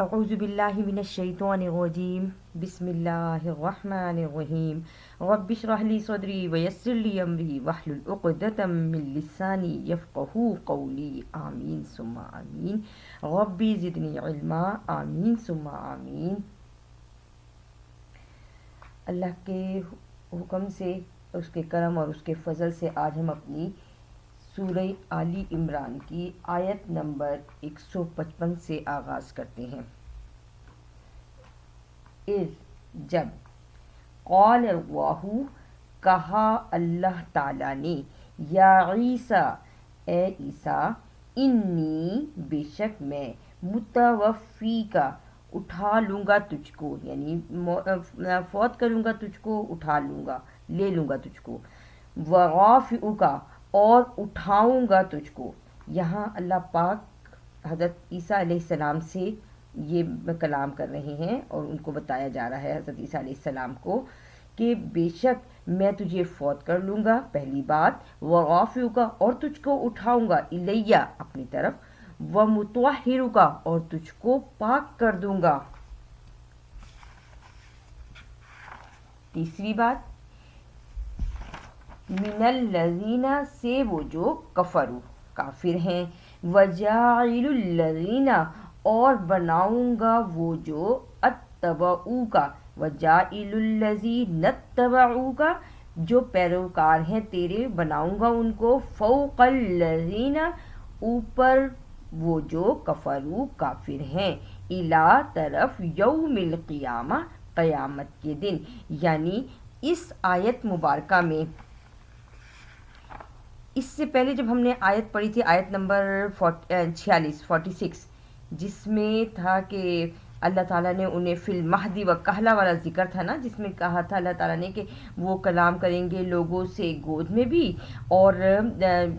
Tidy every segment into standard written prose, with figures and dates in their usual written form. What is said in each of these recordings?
اعوذ باللہ من الشیطان الرجیم بسم اللہ الرحمن الرحیم رب اشرح لی صدری ویسر لی امری واحلل عقدۃ من لسانی یفقہوا قولی آمین ثم آمین ربی زدنی علما آمین ثم آمین۔ اللہ کے حکم سے، اس کے کرم اور اس کے فضل سے آج ہم اپنی سورہ آل عمران کی آیت نمبر 155 سے آغاز کرتے ہیں۔ جب قال اللہ، کہا اللہ تعالیٰ نے، یا عیسیٰ، اے عیسیٰ، انی، بے شک میں، متوفی کا، اٹھا لوں گا تجھ کو، یعنی فوت کروں گا تجھ کو، اٹھا لوں گا، لے لوں گا تجھ کو، ورافعک، اور اٹھاؤں گا تجھ کو۔ یہاں اللہ پاک حضرت عیسیٰ علیہ السلام سے یہ کلام کر رہے ہیں اور ان کو بتایا جا رہا ہے حضرت عیسیٰ علیہ السلام کو کہ بے شک میں تجھے فوت کر لوں گا، پہلی بات، ورافعک، اور تجھ کو اٹھاؤں گا، الیہ، اپنی طرف، ومطہرک، اور تجھ کو پاک کر دوں گا۔ تیسری بات، من الذین، سے وہ جو، کفروا، کافر ہیں، وجاعل الذین، اور بناؤں گا وہ جو، اتبعوک، وجاعل الذین اتبعوک، جو پیروکار ہیں تیرے، بناؤں گا ان کو، فوق الذین، اوپر وہ جو، کفروا، کافر ہیں، الی، طرف، یوم القیامہ، قیامت کے دن۔ یعنی اس آیت مبارکہ میں، اس سے پہلے جب ہم نے آیت پڑھی تھی، آیت نمبر 46، جس میں تھا کہ اللہ تعالیٰ نے انہیں فی المہدی و کہلا والا ذکر تھا نا، جس میں کہا تھا اللہ تعالیٰ نے کہ وہ کلام کریں گے لوگوں سے گود میں بھی اور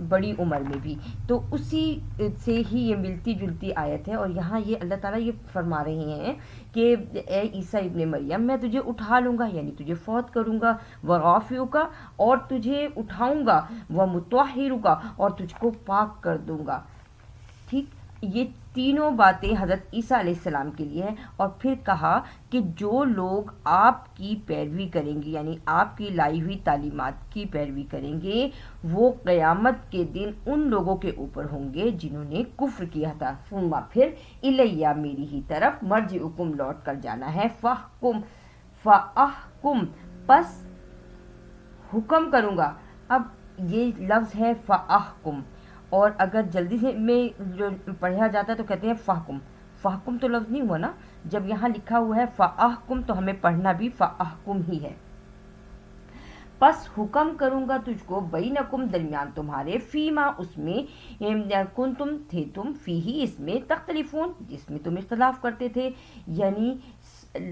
بڑی عمر میں بھی، تو اسی سے ہی یہ ملتی جلتی آیت ہے۔ اور یہاں یہ اللہ تعالیٰ یہ فرما رہے ہیں کہ اے عیسیٰ ابن مریم، میں تجھے اٹھا لوں گا، یعنی تجھے فوت کروں گا، ورافعک، اور تجھے اٹھاؤں گا، ومطہرک، اور تجھ کو پاک کر دوں گا۔ ٹھیک، یہ تینوں باتیں حضرت عیسیٰ علیہ السلام کے لیے ہیں۔ اور پھر کہا کہ جو لوگ آپ کی پیروی کریں گے، یعنی آپ کی لائی ہوئی تعلیمات کی پیروی کریں گے، وہ قیامت کے دن ان لوگوں کے اوپر ہوں گے جنہوں نے کفر کیا تھا۔ ثم، پھر، الیہ، میری ہی طرف، مرجعکم، لوٹ کر جانا ہے، فاحکم، پس حکم کروں گا۔ اب یہ لفظ ہے فاحکم، اور اگر جلدی سے میں جو پڑھا جاتا ہے تو کہتے ہیں فحکم، فحکم تو لفظ نہیں ہوا نا، جب یہاں لکھا ہوا ہے فاحکم تو ہمیں پڑھنا بھی فاحکم ہی ہے۔ پس حکم کروں گا تجھ کو، بینکم، درمیان تمہارے، فیما، اس میں، کنتم، تھے تم، فیہی، اس میں، تختلفون، جس میں تم اختلاف کرتے تھے، یعنی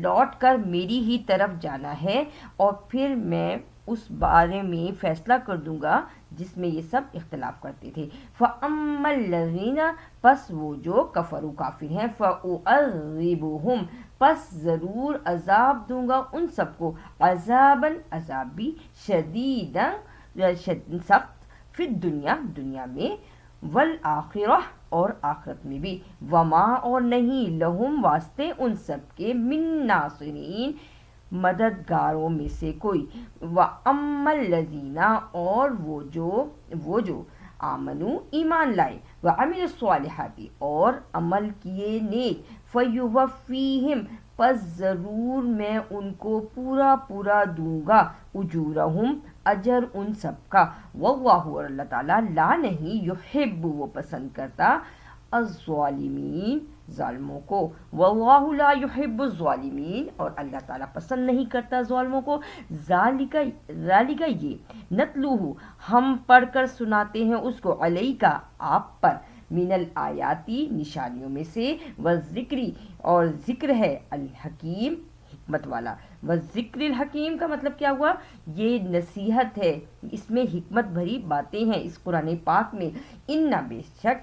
لوٹ کر میری ہی طرف جانا ہے، اور پھر میں اس بارے میں فیصلہ کر دوں گا جس میں یہ سب اختلاف کرتے تھے۔ فَأَمَّا الَّذِينَ، پس وہ جو، کفروا، کافر ہیں، فَأُعَذِّبُهُمْ، پس ضرور عذاب دوں گا ان سب کو، عذاباً، عذاب بھی، شدیداً، سخت، فی الدنیا، دنیا میں، والآخرہ، اور آخرت میں بھی، وما، اور نہیں، لہم، واسطے ان سب کے، من ناصرین، مددگاروں میں سے کوئی، وَأَمَّا الَّذِينَ، اور وہ جو آمنو، ایمان لائے، وَعَمِلُوا الصَّالِحَاتِ، اور عمل کیے نیک، فَيُوَفِّيهِمْ، پس ضرور میں ان کو پورا پورا دوں گا، اجورہم، اجر ان سب کا، واللہ، اور اللہ تعالیٰ، لا، نہیں، یحب، وہ پسند کرتا، الظالمین، ظالموں کو، واللہ لا یحب الظالمین، اور اللہ تعالیٰ پسند نہیں کرتا ظالموں کو۔ ذالک، یہ، نتلوہ، ہم پڑھ کر سناتے ہیں اس کو، علیکا، آپ پر، من الآیاتی، نشانیوں میں سے، والذکری، اور ذکر ہے، الحکیم، حکمت والا۔ والذکر الحکیم کا مطلب کیا ہوا؟ یہ نصیحت ہے، اس میں حکمت بھری باتیں ہیں اس قرآن پاک میں۔ ان، بے شک،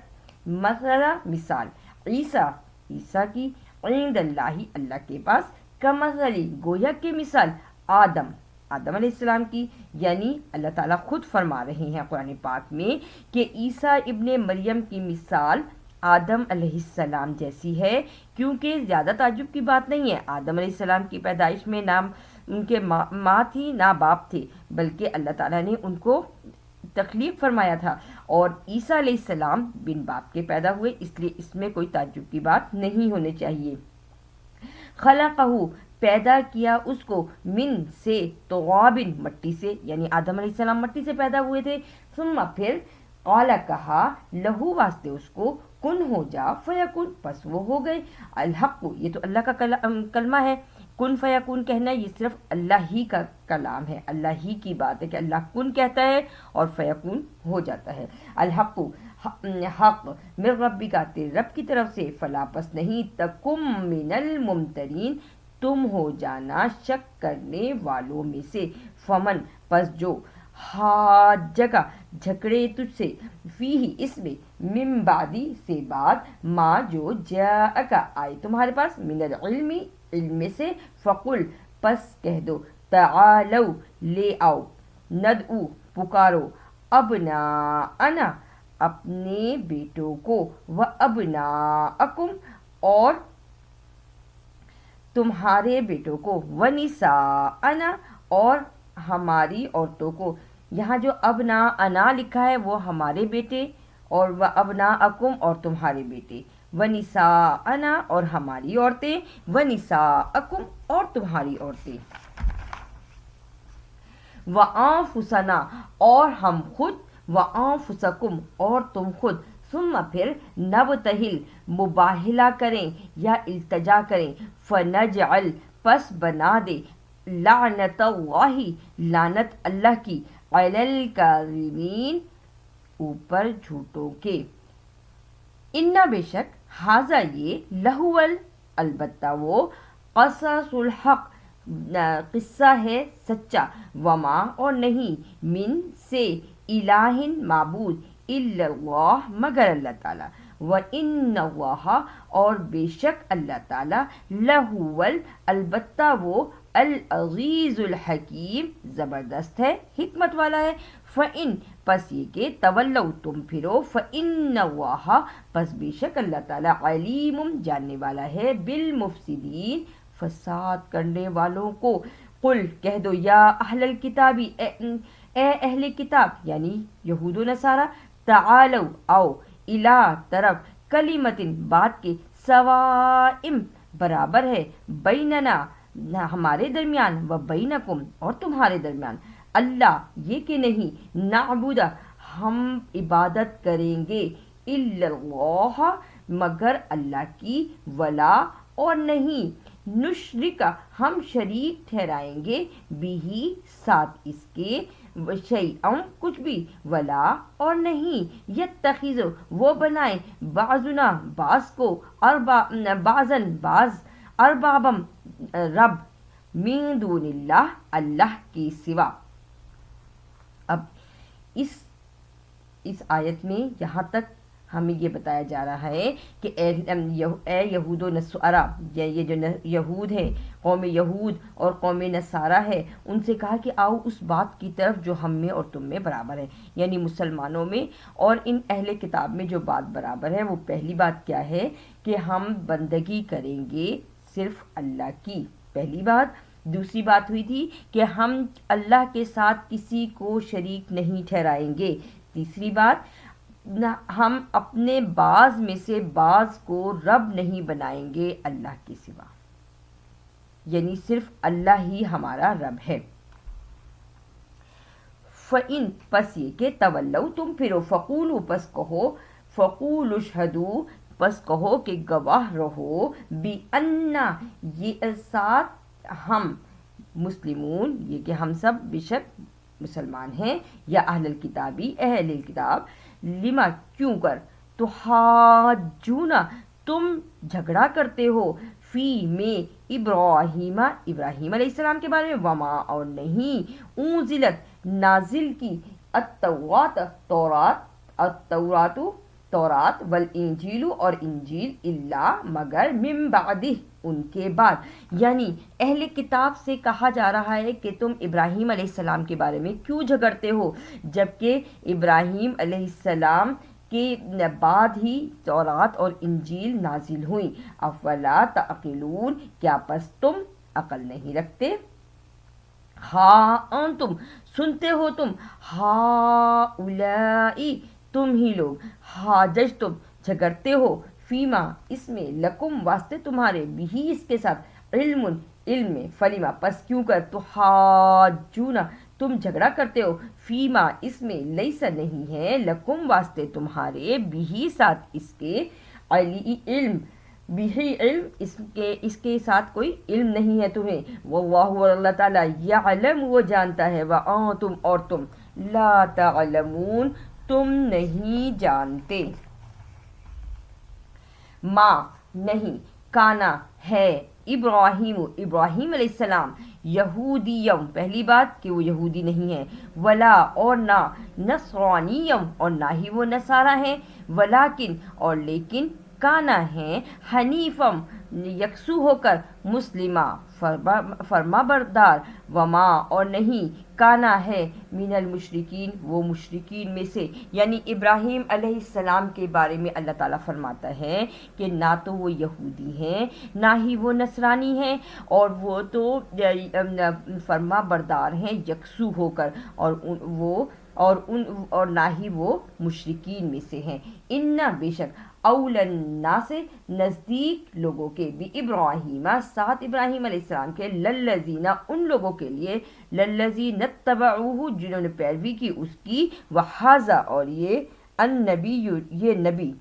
مثلا، مثال، عیسیٰ کی، عند اللہ، اللہ کے پاس، کمثلی، گویا کہ مثال، آدم علیہ السلام کی، یعنی اللہ تعالیٰ خود فرما رہے ہیں قرآن پاک میں کہ عیسیٰ ابن مریم کی مثال آدم علیہ السلام جیسی ہے، کیونکہ زیادہ تعجب کی بات نہیں ہے، آدم علیہ السلام کی پیدائش میں نہ ان کے ماں تھی نہ باپ تھے، بلکہ اللہ تعالیٰ نے ان کو تخلیق فرمایا تھا، اور عیسیٰ علیہ السلام بن باپ کے پیدا ہوئے، اس لیے اس میں کوئی تعجب کی بات نہیں ہونی چاہیے۔ خلقہ، پیدا کیا اس کو، من سے، ترابن، مٹی سے، یعنی آدم علیہ السلام مٹی سے پیدا ہوئے تھے، ثم پھر، قال کہا، لہو واسطے اس کو، کن ہو جا، فیکن پس وہ ہو گئے، الحق، یہ تو اللہ کا کلمہ ہے، کن فیکون کہنا یہ صرف اللہ ہی کا کلام ہے، اللہ ہی کی بات ہے کہ اللہ کن کہتا ہے اور فیکون ہو جاتا ہے۔ الحق، حق، من ربی کا، تیرے رب کی طرف سے، فلا پس نہیں، تکم من الممترین، تم ہو جانا شک کرنے والوں میں سے، فمن پس جو، حاجگا جھگڑے تجھ سے، فیہ اس میں، من بعدی سے بعد، ما جو جاءکا آئے تمہارے پاس، من العلم علم میں سے، فقل پس کہہ دو، تعالو لے آؤ، ندعو پکارو، ابناءنا اپنے بیٹوں کو، و ابناءکم اور تمہارے بیٹوں کو، و نساءنا اور ہماری عورتوں کو۔ یہاں جو ابناءنا لکھا ہے وہ ہمارے بیٹے، اور و ابناءکم اور تمہارے بیٹے، و نساءنا اور ہماری عورتیں، و نساءکم اور تمہاری عورتیں، و انفسنا اور ہم خود، و انفسکم اور تم خود، ثم پھر، نبتہل مباہلہ کریں یا التجا کریں، فنجعل پس بنا دے، لعنت اللہ لعنت اللہ کی، علی الکاذبین اوپر جھوٹوں کے، انا بے شک، حاذا یہ، لہول البتہ وہ، قصص الحق قصہ ہے سچا، وما اور نہیں، من سے، الہ معبود، الا اللہ مگر اللہ تعالی، وان اللہ اور بے شک اللہ تعالی، لہول البتہ وہ، العزیز الحکیم زبردست ہے حکمت والا ہے، فإن پس یہ کہ، تولو تم پھرو، فإن اللہ پس بے شک اللہ تعالیٰ، علیم جاننے والا ہے، بالمفسدین فساد کرنے والوں کو، قل کہہ دو، یا اہل الکتابی اے اہل کتاب یعنی یہود و نصارہ، تعالو آؤ، الی طرف، کلمتن بات کے، سوائم برابر ہے، بیننا ہمارے درمیان، و بینکم اور تمہارے درمیان، اللہ یہ کہ نہیں، نعبد ہم عبادت کریں گے، الا اللہ مگر اللہ کی، ولا اور نہیں، نشرک ہم شریک ٹھہرائیں گے، بھی ساتھ اس کے، شیئا کچھ بھی، ولا اور نہیں، یتخذ وہ بنائیں، بعضنا بعض کو، بعضن بعض، اربابم رب، من دون اللہ اللہ کے سوا۔ اب اس آیت میں یہاں تک ہمیں یہ بتایا جا رہا ہے کہ اے یہود و نصارہ، یہ جو یہود ہیں، قوم یہود اور قوم نصارہ ہے، ان سے کہا کہ آؤ اس بات کی طرف جو ہم میں اور تم میں برابر ہے، یعنی مسلمانوں میں اور ان اہل کتاب میں جو بات برابر ہے، وہ پہلی بات کیا ہے کہ ہم بندگی کریں گے صرف اللہ کی، پہلی بات۔ دوسری بات ہوئی تھی کہ ہم اللہ کے ساتھ کسی کو شریک نہیں ٹھہرائیں گے۔ تیسری بات، ہم اپنے بعض میں سے بعض کو رب نہیں بنائیں گے اللہ کے سوا، یعنی صرف اللہ ہی ہمارا رب ہے۔ فَإِن پس یہ کہ، تولو تم پھرو، فقولو پس کہو، فقولوا اشہدوا پس کہو کہ گواہ رہو، بِأَنَّا یہ ساتھ ہم، مسلمون یہ کہ ہم سب بے شک مسلمان ہیں، یا اہل الکتابی اہل الکتاب، لما کیوں کر، تحاجون تم جھگڑا کرتے ہو، فی میں ابراہیم ابراہیم علیہ السلام کے بارے میں، وما اور نہیں، انزلت نازل کی، التورات تورات، والانجیل اور انجیل، الا مگر، من بعدہ ان کے بعد، یعنی اہل کتاب سے کہا جا رہا ہے کہ تم ابراہیم علیہ السلام کے بارے میں کیوں جھگڑتے ہو، جبکہ ابراہیم علیہ السلام کے بعد ہی تورات اور انجیل نازل ہوئیں، افلا تعقلون، کیا پس تم عقل نہیں رکھتے؟ ہاں انتم، سنتے ہو تم، ہاں اولائی، تم ہی لوگ، حاجج تم، جھگڑتے ہو، فیما اس میں، لکم واسطے تمہارے، بھی اس کے ساتھ، علم علم میں، فلیما پس کیوں کر، تو حاجونا تم جھگڑا کرتے ہو، فیما اس میں، لیسا نہیں ہے، لکم واسطے تمہارے، بھی ساتھ اس کے، علی علم، بھی علم اس کے ساتھ کوئی علم نہیں ہے تمہیں، واللہ اور اللہ تعالیٰ، یعلم وہ جانتا ہے، وانتم اور تم، لا تعلمون تم نہیں جانتے۔ ماں نہیں، کانا ہے، ابراہیم ابراہیم علیہ السلام، یہودیم پہلی بات کہ وہ یہودی نہیں ہے، ولا اور نہ، نصرانیم اور نہ ہی وہ نصارہ ہیں، ولیکن اور لیکن، کانا ہے، حنیفم یکسو ہو کر، مسلمہ فرما بردار، وما اور نہیں، کانا ہے، من المشرکین وہ مشرکین میں سے، یعنی ابراہیم علیہ السلام کے بارے میں اللہ تعالیٰ فرماتا ہے کہ نہ تو وہ یہودی ہیں، نہ ہی وہ نصرانی ہیں، اور وہ تو فرما بردار ہیں یکسو ہو کر، اور نہ ہی وہ مشرکین میں سے ہیں، ان بے شک، اول الناس نزدیک لوگوں کے، بھی ابراہیم ساتھ ابراہیم علیہ السلام کے، للذین ان لوگوں کے لیے، للذین اتبعوہ جنہوں نے پیروی کی اس کی، وحاذا اور یہ، النبی یہ نبی،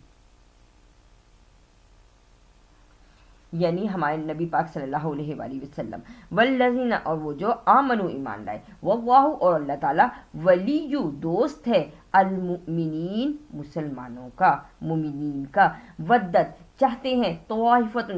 یعنی ہمارے نبی پاک صلی اللہ علیہ وآلہ وسلم، والذین اور وہ جو، آمنوا ایمان لائے، واللہ اور اللہ تعالیٰ، ولی دوست ہے، المؤمنین مسلمانوں کا، مومنین کا، ودت چاہتے ہیں، طائفۃ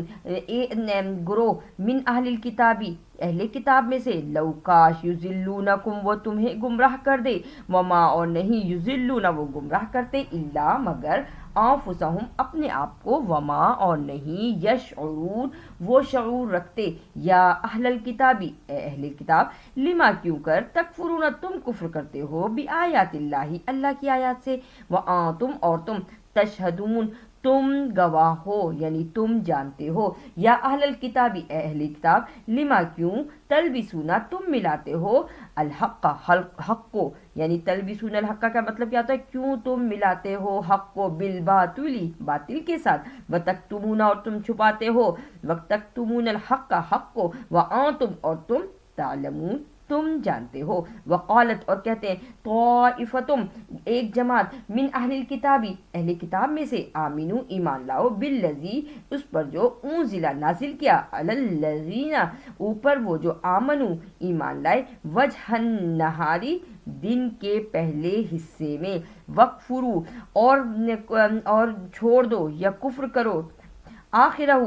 گروہ، من اہل الکتابی اہل کتاب میں سے، لو کاش یضلونکم وہ تمہیں گمراہ کر دے، وما اور نہیں، یضلون وہ گمراہ کرتے، الا مگر، انفسہم اپنے آپ کو، وما اور نہیں، یشعرون وہ شعور رکھتے، یا اہل الکتابی اے اہل کتاب، لما کیوں کر، تکفرون تم کفر کرتے ہو، بآیات اللہ اللہ کی آیات سے، وانتم اور تم، تشہدون تم گواہ ہو، یعنی تم جانتے ہو، یا اہل الکتابی اے اہل کتاب، لما کیوں، تلبسونا تم ملاتے ہو، الحق حق کو، یعنی تلبسون الحق کا مطلب کیا ہوتا ہے، کیوں تم ملاتے ہو حق کو، بالباطلی باطل کے ساتھ، وتکتمون اور تم چھپاتے ہو، وتکتمون الحق حق کو، وانتم اور تم، تعلمون تم جانتے ہو، وقالت اور کہتے ہیں، طائفتم ایک جماعت، من اہل الکتابی اہل کتاب میں سے، آمینو ایمان لاؤ، بالذی اس پر جو، انزل نازل کیا، علی الذین اوپر وہ جو، آمنو ایمان لائے، وجہ النہاری دن کے پہلے حصے میں، وکفرو اور چھوڑ دو یا کفر کرو، آخرہ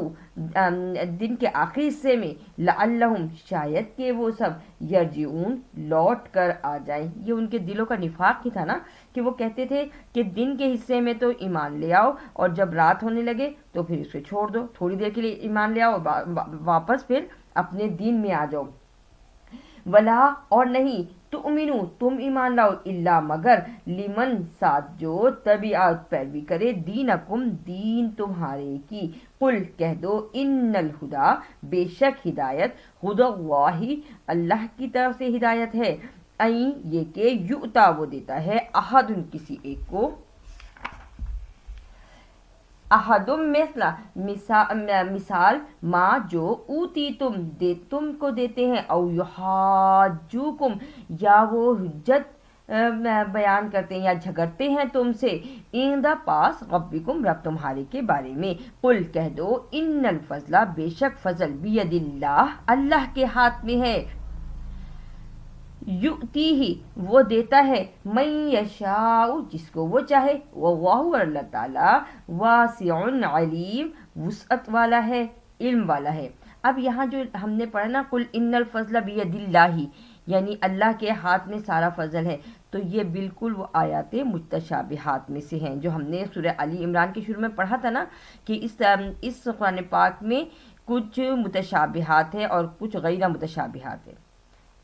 دن کے آخری حصے میں، لعلہم شاید کہ وہ سب، یرجعون لوٹ کر آ جائیں، یہ ان کے دلوں کا نفاق ہی تھا نا، کہ وہ کہتے تھے کہ دن کے حصے میں تو ایمان لے آؤ، اور جب رات ہونے لگے تو پھر اسے چھوڑ دو، تھوڑی دیر کے لیے ایمان لے آؤ، واپس پھر اپنے دین میں آ جاؤ، ولا اور نہیں، تؤمنو تم ایمان لاؤ، الا مگر، لمن ساتھ جو، تبعات پیروی کرے، دینکم دین تمہارے کی، قل کہہ دو، ان الہدا بے شک ہدایت، ہدی اللہ اللہ کی طرف سے ہدایت ہے، این یہ کہ، یؤتا وہ دیتا ہے، احد کسی ایک کو، احدم مثال ما جو، اوتی تم کو دیتے ہیں، او یحاجوکم یا وہ حجت بیان کرتے ہیں یا جھگڑتے ہیں تم سے، ان دا پاس، ربکم رب تمہارے کے بارے میں، قل کہہ دو، ان الفضل بے شک فضل، بید اللہ اللہ کے ہاتھ میں ہے، یؤتیہ وہ دیتا ہے، من یشاء جس کو وہ چاہے، واللہ اللہ تعالیٰ، واسع علیم وسعت والا ہے، علم والا ہے۔ اب یہاں جو ہم نے پڑھا نا، قل ان الفضل بید اللہ، یعنی اللہ کے ہاتھ میں سارا فضل ہے، تو یہ بالکل وہ آیات متشابہات میں سے ہیں جو ہم نے سورہ علی عمران کے شروع میں پڑھا تھا نا، کہ اس قرآن پاک میں کچھ متشابہات ہیں اور کچھ غیر متشابہات ہیں۔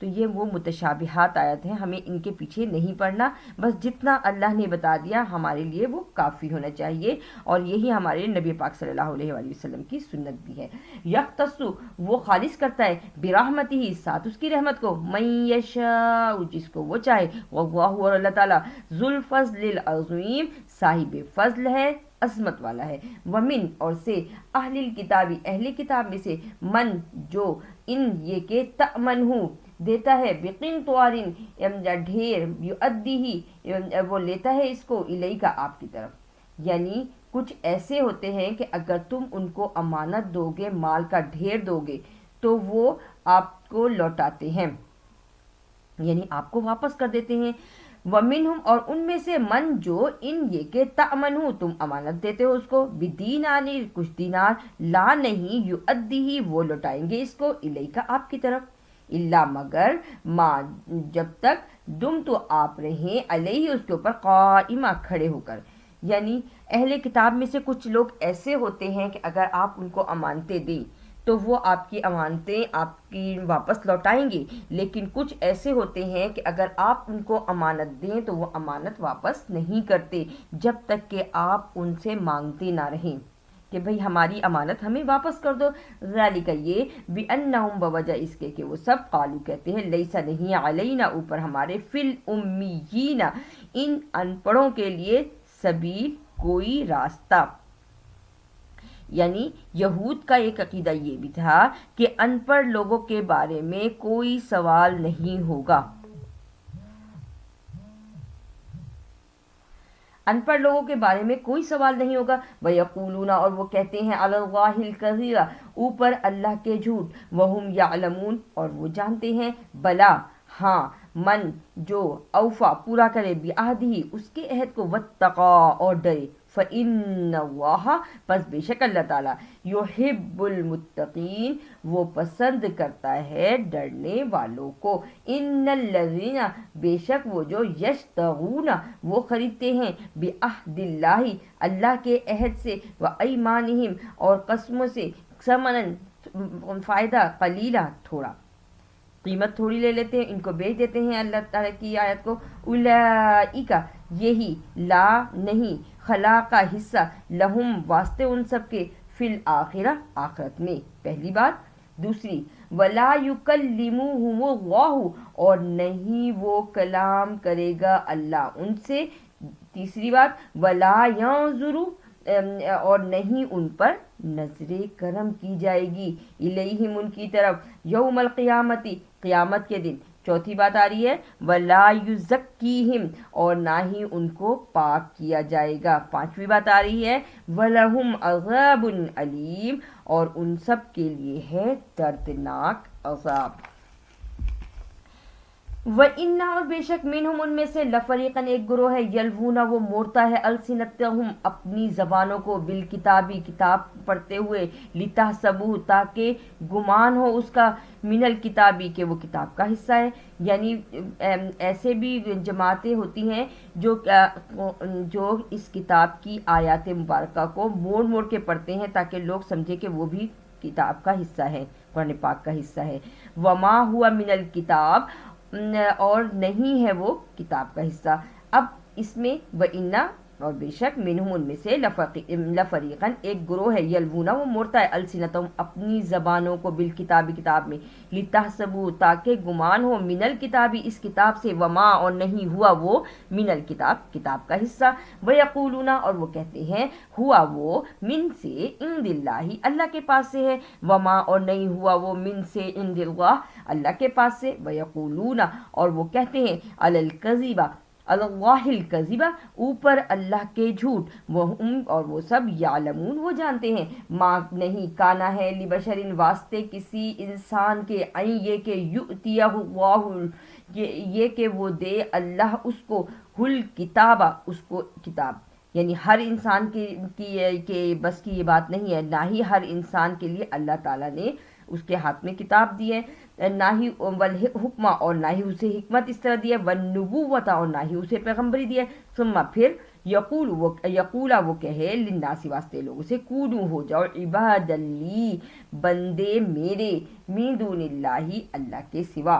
تو یہ وہ متشابہات آیت ہیں، ہمیں ان کے پیچھے نہیں پڑنا، بس جتنا اللہ نے بتا دیا ہمارے لیے وہ کافی ہونا چاہیے، اور یہی ہمارے نبی پاک صلی اللہ علیہ وآلہ وسلم کی سنت بھی ہے۔ یختص وہ خالص کرتا ہے برحمتہ ہی ساتھ اس کی رحمت کو، من یشاء جس کو وہ چاہے، واللہ اور اللہ تعالیٰ ذو الفضل العظیم صاحب فضل ہے، عظمت والا ہے۔ ومن اور سے اہل الکتابی اہل کتاب میں سے من جو ان یہ کہ تأمن ہوں دیتا ہے، بقنطوارن ڈھیر، یؤدی ہی وہ لیتا ہے اس کو، الیکا آپ کی طرف، یعنی کچھ ایسے ہوتے ہیں کہ اگر تم ان کو امانت دو گے، مال کا ڈھیر دو گے تو وہ آپ کو لوٹاتے ہیں، یعنی آپ کو واپس کر دیتے ہیں۔ ومنہم اور ان میں سے من جو ان یہ کہ تأمنو تم امانت دیتے ہو اس کو، بدینار کچھ دینار، لا نہیں، یؤدی ہی وہ لوٹائیں گے اس کو، الیکا آپ کی طرف، الا مگر ما جب تک دم تو آپ رہیں علیہ اس کے اوپر قائمہ کھڑے ہو کر، یعنی اہل کتاب میں سے کچھ لوگ ایسے ہوتے ہیں کہ اگر آپ ان کو امانتیں دیں تو وہ آپ کی امانتیں آپ کی واپس لوٹائیں گے، لیکن کچھ ایسے ہوتے ہیں کہ اگر آپ ان کو امانت دیں تو وہ امانت واپس نہیں کرتے جب تک کہ آپ ان سے مانگتے نہ رہیں کہ بھئی ہماری امانت ہمیں واپس کر دو۔ ذالک یہ بانہم بوجہ اس کے کہ وہ سب قالو کہتے ہیں، لیسا نہیں علینا اوپر ہمارے، فی الامیین ان ان پڑھوں کے لیے، سبیل کوئی راستہ، یعنی یہود کا ایک عقیدہ یہ بھی تھا کہ ان پڑھ لوگوں کے بارے میں کوئی سوال نہیں ہوگا، ان پڑھ لوگوں کے بارے میں کوئی سوال نہیں ہوگا۔ وَيَقُولُونَ اور وہ کہتے ہیں، عَلَى اللَّهِ الْكَذِبَ اوپر اللہ کے جھوٹ، وَهُمْ يَعْلَمُونَ اور وہ جانتے ہیں، بلا ہاں، من جو اوفا پورا کرے بعہدہ اس کے عہد کو، واتقا اور ڈرے، فإن اللہ پس بے شک اللہ تعالیٰ، یحب المتقین وہ پسند کرتا ہے ڈرنے والوں کو، ان الذین بے شک وہ جو یشترون وہ خریدتے ہیں، بعہد اللہ اللہ کے عہد سے، وایمانہم اور قسموں سے، ثمنا فائدہ، قلیلہ تھوڑا، قیمت تھوڑی لے لیتے ہیں، ان کو بیچ دیتے ہیں اللہ تعالیٰ کی آیت کو، اولئک یہی، لا نہیں، خلاق کا حصہ، لہم واسطے ان سب کے، فی الآخرہ آخرت میں، پہلی بات۔ دوسری، ولا یکلمہم اللہ اور نہیں وہ کلام کرے گا اللہ ان سے، تیسری بات، ولا ینظر اور نہیں ان پر نظر کرم کی جائے گی، الیہم ان کی طرف، یوم القیامتی قیامت کے دن، چوتھی بات آ رہی ہے، ولا یزکیہم اور نہ ہی ان کو پاک کیا جائے گا، پانچویں بات آ رہی ہے، ولہم عذاب علیم اور ان سب کے لیے ہے دردناک عذاب۔ وَإِنَّ اور بے شک منہم ان میں سے، لفریقاً ایک گروہ ہے، یلوون وہ موڑتا ہے، السنتہم اپنی زبانوں کو، بالکتابی کتاب پڑھتے ہوئے، لتحسبوہ تاکہ گمان ہو اس کا، من الکتابی کہ وہ کتاب کا حصہ ہے، یعنی ایسے بھی جماعتیں ہوتی ہیں جو اس کتاب کی آیات مبارکہ کو موڑ موڑ کے پڑھتے ہیں تاکہ لوگ سمجھے کہ وہ بھی کتاب کا حصہ ہے، قرآن پاک کا حصہ ہے۔ وما ہوا من الکتاب اور نہیں ہے وہ کتاب کا حصہ۔ اب اس میں وَإِنَّ اور بے شک منہم ان میں سے، لفریقاً ایک گروہ ہے، یلونا وہ موڑتا ہے، السنتہم اپنی زبانوں کو، بالکتابی کتاب میں، لتحسبوا تاکہ گمان ہو، من الکتابی اس کتاب سے، وما اور نہیں ہوا وہ، من الکتاب کتاب کا حصہ، ویقولون اور وہ کہتے ہیں، ہوا وہ من سے، عند اللہ اللہ کے پاس سے ہے، وما اور نہیں ہوا وہ، من سے، عند اللہ اللہ کے پاس سے، ویقولون اور وہ کہتے ہیں، علی الکذب اللہ الکذبہ اوپر اللہ کے جھوٹ، وہم اور وہ سب، یعلمون وہ جانتے ہیں، ما نہیں کانا ہے، لبشرن واسطے کسی انسان کے، این یہ کہ یؤتیہ اللہ یہ کہ وہ دے اللہ اس کو، ہل کتابہ اس کو کتاب، یعنی ہر انسان کے بس کی یہ بات نہیں ہے، نہ ہی ہر انسان کے لیے اللہ تعالیٰ نے اس کے ہاتھ میں کتاب دی ہے، نہ ہی حکمہ اور نہ ہی اسے حکمت اس طرح دی ہے، والنبوۃ اور نہ ہی اسے پیغمبری دی ہے، ثم پھر یقولا وہ کہے، للناس واسطے لوگوں سے، کونو ہو جاؤ، عبادا لی بندے میرے، من دون اللہ اللہ کے سوا،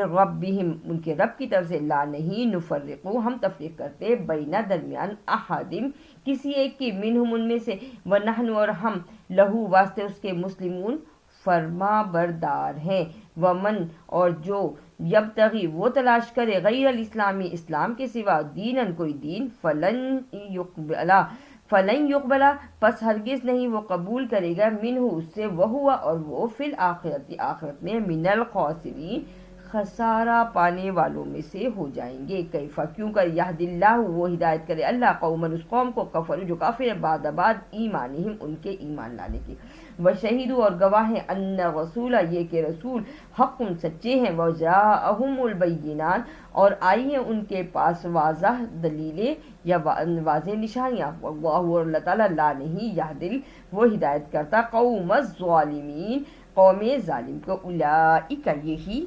ربہم ان کے رب کی طرف سے، لا نہیں، نفرقو ہم تفریق کرتے، بینا درمیان، احدم کسی ایک کی، منہم ان میں سے، ونحن اور ہم، لہو واسطے اس کے، مسلمون فرما بردار ہیں، ومن اور جو، یبتغی وہ تلاش کرے، غیر الاسلامی اسلام کے سوا، دینن کوئی دین، فلن یقبلا پس ہرگز نہیں وہ قبول کرے گا، منہ اس سے، وہوا اور وہ، فی الآخرت آخرت میں، من الخاسرین خسارہ پانے والوں میں سے ہو جائیں گے۔ کیفا کیوں کر، یہد اللہ وہ ہدایت کرے اللہ، قومن اس قوم کو، کفروا جو کافر ہے، بعد ایمانہم ان کے ایمان لانے کے، وشہدوا اور گواہ ہیں، ان رسول یہ کہ رسول، حق سچے ہیں، وجاءہم البینات اور آئی ہیں ان کے پاس واضح دلیلیں یا واضح نشانیاں، واللہ اور اللہ تعالیٰ، لا نہیں، یہدل وہ ہدایت کرتا، قوم الظالمین قوم ظالم کو، اولئک یہی،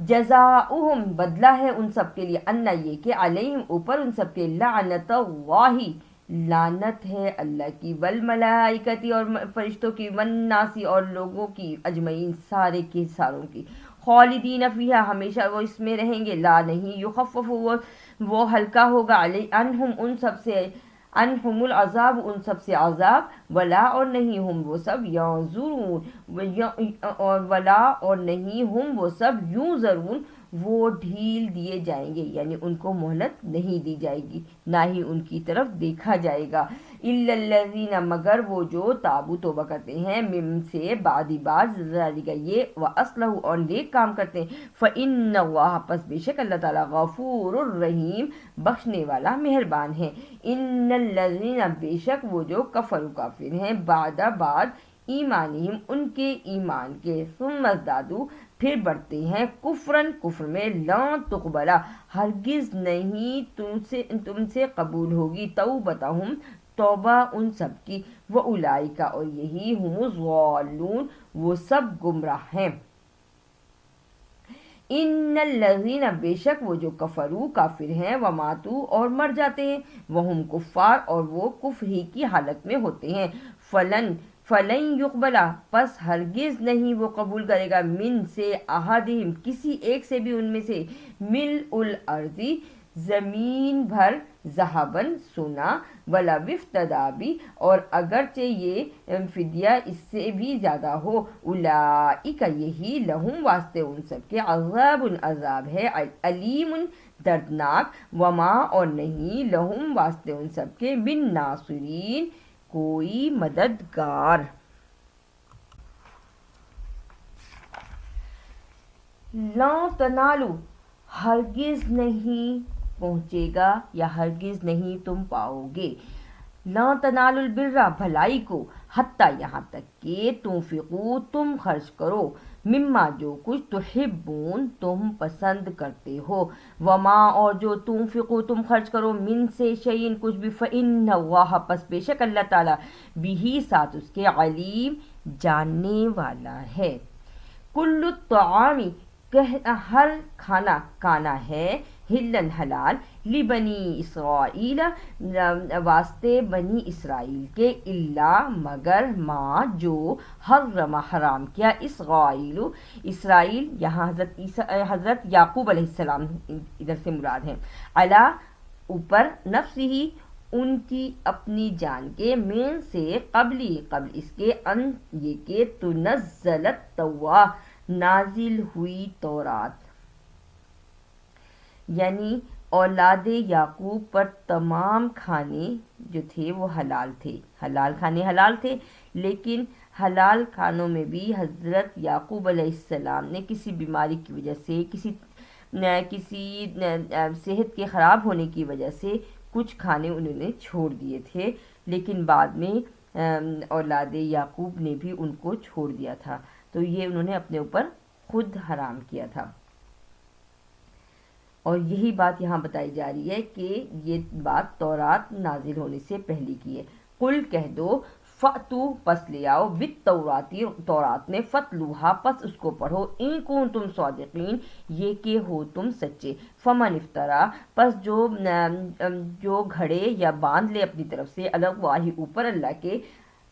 جزاؤہم بدلہ ہے ان سب کے لیے، ان یہ کہ، علیہم اوپر ان سب کے، لعنت اللہ لعنت ہے اللہ کی، والملائکتی اور فرشتوں کی، والناس اور لوگوں کی، اجمعین سارے کے ساروں کی، خالدین فیہا ہمیشہ وہ اس میں رہیں گے، لا نہیں، یخفف وہ ہلکا ہوگا، عنہم ان سب سے، عنہم العذاب ان سب سے عذاب، ولا اور نہیں ہم وہ سب، ینظرون اور ولا اور نہیں ہم وہ سب، ینظرون وہ ڈھیل دیے جائیں گے، یعنی ان کو مہلت نہیں دی جائے گی، نہ ہی ان کی طرف دیکھا جائے گا، الا الذین مگر وہ جو، تابو توبہ کرتے ہیں، من سے بعد ذالک یہ، واصلحوا اور نیک کام کرتے ہیں، فإن اللہ پس بے شک اللہ تعالیٰ، غفور الرحیم بخشنے والا مہربان ہے، ان الذین بے شک وہ جو، کفروا کافر ہیں، بعد ایمانہم ان کے ایمان کے، ثم ازدادوا پھر بڑھتے ہیں، کفرن کفر میں، لا تقبلا ہرگز نہیں تم سے قبول ہوگی، توبتہم توبہ ان سب کی، وَأُولَئِکَ اور یہی، ہم الضالون وہ سب گمراہ ہیں، ان الذین بے شک وہ جو، کفروا کافر ہیں، وماتوا اور مر جاتے ہیں، وہم کفار اور وہ کفر ہی کی حالت میں ہوتے ہیں، فلن یقبلا پس ہرگز نہیں وہ قبول کرے گا، من سے، احدہم کسی ایک سے بھی ان میں سے، ملء الارض زمین بھر، ذہباً سونا، ولا افتدی بھی اور اگرچہ یہ فدیہ اس سے بھی زیادہ ہو، اولئک یہی، لہم واسطے ان سب کے، عذاب عذاب ہے، علیم دردناک، وما اور نہیں، لہم واسطے ان سب کے، من ناصرین کوئی مددگار۔ لا تنالو ہرگز نہیں پہنچے گا یا ہرگز نہیں تم پاؤ گے، لا تنالوا البر بھلائی کو، حتیٰ یہاں تک کہ، تنفقو تم خرچ کرو، مما جو کچھ، تحبون تم پسند کرتے ہو، وما اور جو، تنفقو تم خرچ کرو، من سے شیئن کچھ بھی، فإن اللہ پس بے شک اللہ تعالیٰ، بھی ساتھ اس کے، علیم جاننے والا ہے، کل الطعام ہر کھانا، کانا ہے، ہلن حلال، لبنی اسرائیل واسطے بنی اسرائیل کے، الا مگر، ما جو، حرم حرام کیا، اسرائیل یہاں حضرت یعقوب علیہ السلام ادھر سے مراد ہیں، علی اوپر، نفس ہی ان کی اپنی جان کے، من سے قبل اس کے، ان یہ کہ، تنزلت نازل ہوئی تورات، یعنی اولاد یعقوب پر تمام کھانے جو تھے وہ حلال تھے، حلال کھانے حلال تھے، لیکن حلال کھانوں میں بھی حضرت یعقوب علیہ السلام نے کسی بیماری کی وجہ سے، کسی صحت کے خراب ہونے کی وجہ سے کچھ کھانے انہوں نے چھوڑ دیے تھے، لیکن بعد میں اولاد یعقوب نے بھی ان کو چھوڑ دیا تھا، تو یہ انہوں نے اپنے اوپر خود حرام کیا تھا، اور یہی بات یہاں بتائی جا رہی ہے کہ یہ بات تورات نازل ہونے سے پہلے کی ہے، قل کہہ دو، فَأْتُوا پس لے آؤ، بِالتَّوْرَاةِ تورات میں، فَاتْلُوهَا پس اس کو پڑھو، اِن كُنتُمْ صَادِقِينَ یہ کہ ہو تم سچے، فَمَنِ افْتَرَىٰ پس جو گھڑے یا باندھ لے اپنی طرف سے، عَلَى اللہِ اوپر اللہ کے،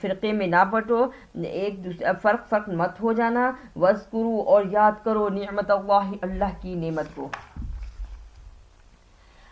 فرقے میں نہ بٹو، ایک دوسرے فرق مت ہو جانا، وذکروا اور یاد کرو نعمت اللہ اللہ کی نعمت کو،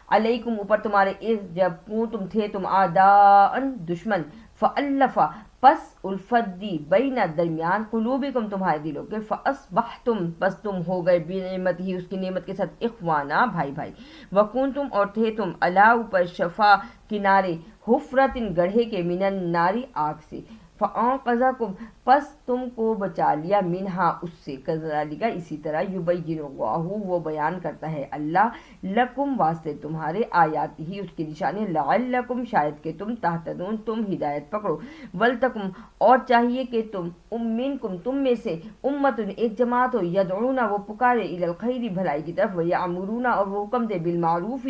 علیکم اوپر تمہارے، اس جب تم تھے تم اعداء دشمن، فالف پس الفت دی بین درمیان قلوبکم تمہارے دلوں کے، فاصبحتم پس تم ہو گئے بنعمت ہی اس کی نعمت کے ساتھ اخوانا بھائی بھائی، وکنتم اور تھے تم علا اوپر شفا کنارے، حفرت گڑھے کے، من الناری آگ سے، فانقذکم پس تم کو بچا لیا، منہا اس سے، کذالک اسی طرح، یبین اللہ وہ بیان کرتا ہے اللہ، لکم واسطے تمہارے، آیات ہی اس کی نشانی، لعلکم شاید کہ تم تہتدون تم ہدایت پکڑو، ولتکم اور چاہیے کہ منکم تم میں سے، امتن ایک جماعت ہو، یدعون وہ پکارے، الی الخیر بھلائی کی طرف، ویامرون اور وہ حکم دے، بالمعروف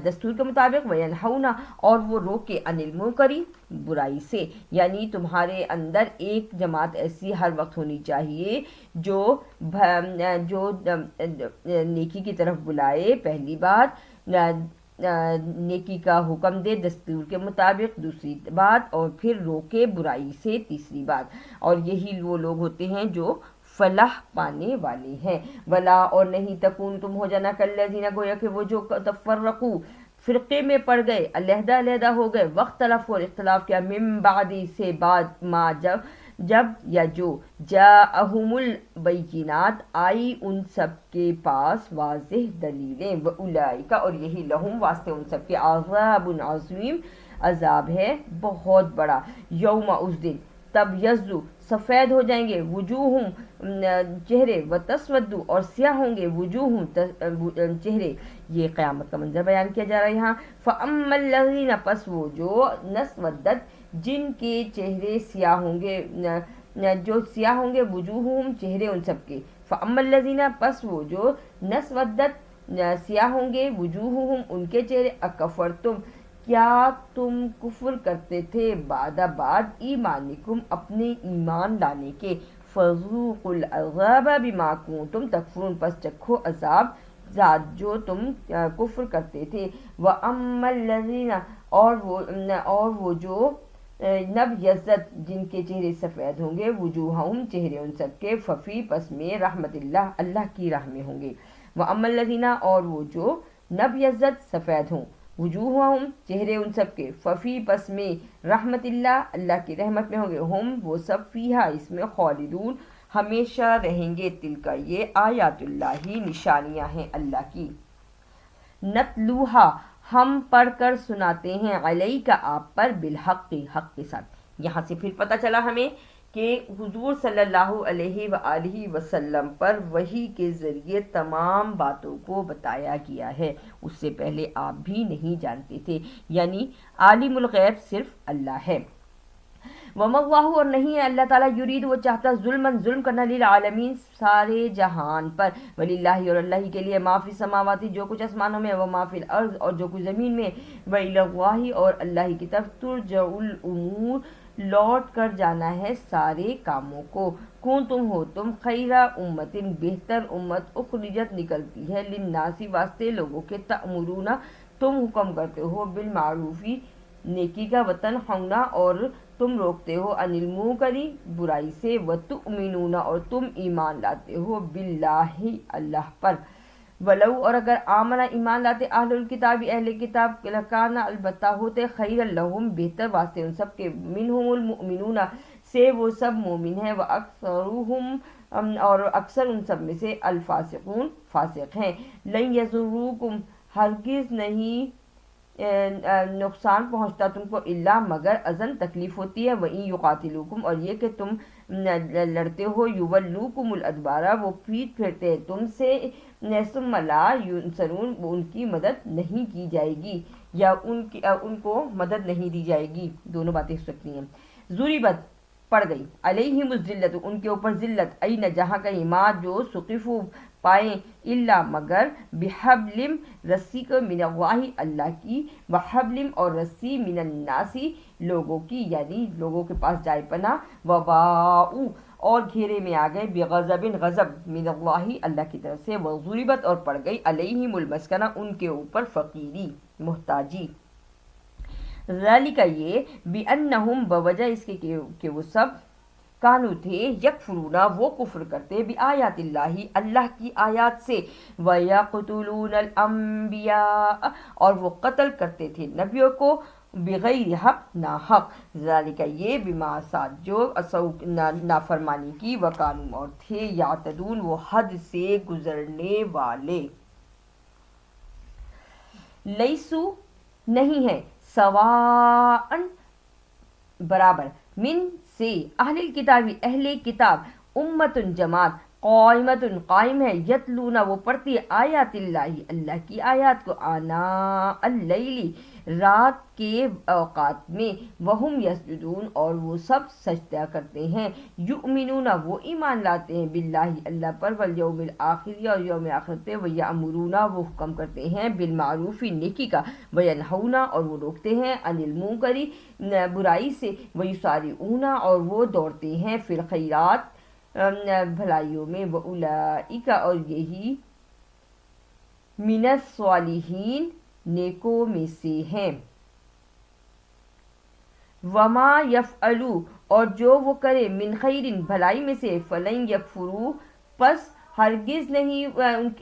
دستور کے مطابق، وینہون اور وہ روکے، عن المنکر برائی سے، یعنی تمہارے اندر ایک جماعت ایسی ہر وقت ہونی چاہیے جو نیکی کی طرف بلائے، پہلی بات، نیکی کا حکم دے دستور کے مطابق، دوسری بات، اور پھر روکے برائی سے، تیسری بات، اور یہی وہ لوگ ہوتے ہیں جو فلاح پانے والے ہیں، ولا اور نہیں تکون تم ہو جانا کالذین گویا کہ وہ جو تفرقوا فرقے میں پڑ گئے، علیحدہ علیحدہ ہو گئے، واختلف اور اختلاف کیا، من بعد سے بعد، ما جب یا جو، جاءہم البینات آئی ان سب کے پاس واضح دلیلیں، واولئک اور یہی، لہم واسطے ان سب کے، عذاب عظیم عذاب ہے بہت بڑا، یوم اس دن، تب یزو سفید ہو جائیں گے، وجوہم چہرے، وتسود اور سیاہ ہوں گے، وجوہم چہرے، یہ قیامت کا منظر بیان کیا جا رہا ہے یہاں، فَأَمَّا الَّذِينَ پس وہ جو، نسودت جن کے چہرے سیاہ ہوں گے، جو سیاہ ہوں گے، وجوہم چہرے ان سب کے، فَأَمَّا الَّذِينَ پس وہ جو، نسودت سیاہ ہوں گے، وجوہم ان کے چہرے، اکفرتم کیا تم کفر کرتے تھے، بعد ایمانکم اپنے ایمان لانے کے، فذوقوا العذاب بما کنتم تکفرون پس چکھو عذاب ذات جو تم کفر کرتے تھے، وَأَمَّا الَّذِينَ اور وہ جو، نبیضت جن کے چہرے سفید ہوں گے، وجوہہم چہرے ان سب کے، ففی پس میں، رحمت اللہ اللہ کی راہ میں ہوں گے، وَأَمَّا الَّذِينَ اور وہ جو، نبیضت سفید ہوں، وجوہہم چہرے ان سب کے، ففی پس میں، رحمت اللہ اللہ کی رحمت میں ہوں گے، ہم وہ سب، فیہا اس میں، خالدون ہمیشہ رہیں گے، تلکا یہ، آیات اللہ نشانیاں ہیں اللہ کی، نتلوہا ہم پڑھ کر سناتے ہیں، علیک آپ پر، بالحق حق کے ساتھ، یہاں سے پھر پتہ چلا ہمیں کہ حضور صلی اللہ علیہ وآلہ وسلم پر وحی کے ذریعے تمام باتوں کو بتایا گیا ہے، اس سے پہلے آپ بھی نہیں جانتے تھے، یعنی عالم الغیب صرف اللہ ہے، وما اللہ اور نہیں ہے اللہ تعالیٰ، یرید وہ چاہتا، ظلم کرنا، للعالمین سارے جہان پر، وللہ اور اللہ کے لیے، ما فی السماوات جو کچھ آسمانوں میں، وما فی الارض اور جو کچھ زمین میں، والی اللہ اور اللہ کی طرف، ترجع الامور لوٹ کر جانا ہے سارے کاموں کو، کون تم ہو تم، خیرہ امتن بہتر امت، اخرجت نکلتی ہے، للناس واسطے لوگوں کے، تأمرون تم حکم کرتے ہو، بالمعروفی نیکی کا، وتنہون اور تم روکتے ہو، عن المنکر برائی سے، وتؤمنون اور تم ایمان لاتے ہو، باللہ اللہ پر، ولو اور اگر آمنا ایمان لاتے، اہل الکتاب اہل کتاب، لکان البتہ ہوتے، خیر لہم بہتر واسطے ان سب کے، منہم المؤمنون سے وہ سب مومن ہیں، واکثرہم اور اکثر ان سب میں سے، الفاسقون فاسق ہیں، لن یضروکم ہرگز نہیں نقصان پہنچتا تم کو، الا مگر، اذن تکلیف ہوتی ہے، وَإِن يُقَاتِلُوكُمْ اور یہ کہ تم لڑتے ہو، يُوَلُّوكُمُ الْأَدْبَارَ وہ پیٹ پھیرتے ہیں تم سے، ثُمَّ لَا يُنصَرُونَ وہ ان کی مدد نہیں کی جائے گی، یا ان کو مدد نہیں دی جائے گی، دونوں باتیں ہو سکتی ہیں، ضُرِبَت پڑ گئی، علیہم الذلت ان کے اوپر ذلت، این جہاں کہیں، ما جو، ثقفوا پائیں، الا مگر، بحبل رسی کو، من اللہ اللہ کی، وحبل اور رسی، من الناس لوگوں کی، یعنی لوگوں کے پاس جائے پناہ، وباؤ اور گھیرے میں آ گئے، بغضب غضب، من اللہ اللہ کی طرف سے، وضربت اور پڑ گئی، علیہم المسکنہ ان کے اوپر، فقیری محتاجی، ذالک یہ بِأَنَّهُمْ بوجہ اس کے کہ وہ سب کانو تھے یکفرونا وہ کفر کرتے بھی آیات اللہ اللہ کی آیات سے وَيَقْتُلُونَ الْأَنْبِيَاءَ اور وہ قتل کرتے تھے نبیوں کو بغیر حق نا حق ذالک یہ بما ساتھ جو نافرمانی کی وکانو اور تھے یعتدون وہ حد سے گزرنے والے لیسو نہیں ہے سواء برابر من سے اہل الکتابی اہل کتاب امتن جماعت قائمتن قائم ہے یتلونا وہ پڑھتی ہے آیات اللہ اللہ کی آیات کو آناء اللیلی رات کے اوقات میں وہم یسجدون اور وہ سب سجدہ کرتے ہیں یؤمنون وہ ایمان لاتے ہیں باللہ اللہ پر والیوم الآخر اور یوم آخرت پہ ویأمرون وہ حکم کرتے ہیں بالمعروف نیکی کا وینہون اور وہ روکتے ہیں عن المنکر برائی سے ویسارعون اور وہ دوڑتے ہیں فی الخیرات بھلائیوں میں وَأُولَئِکَ اور یہی من الصالحین نیکوں میں سے ہیں وما یفعلوا اور جو وہ کرے من خیر بھلائی میں سے فلن یکفروا پس ہرگز نہیں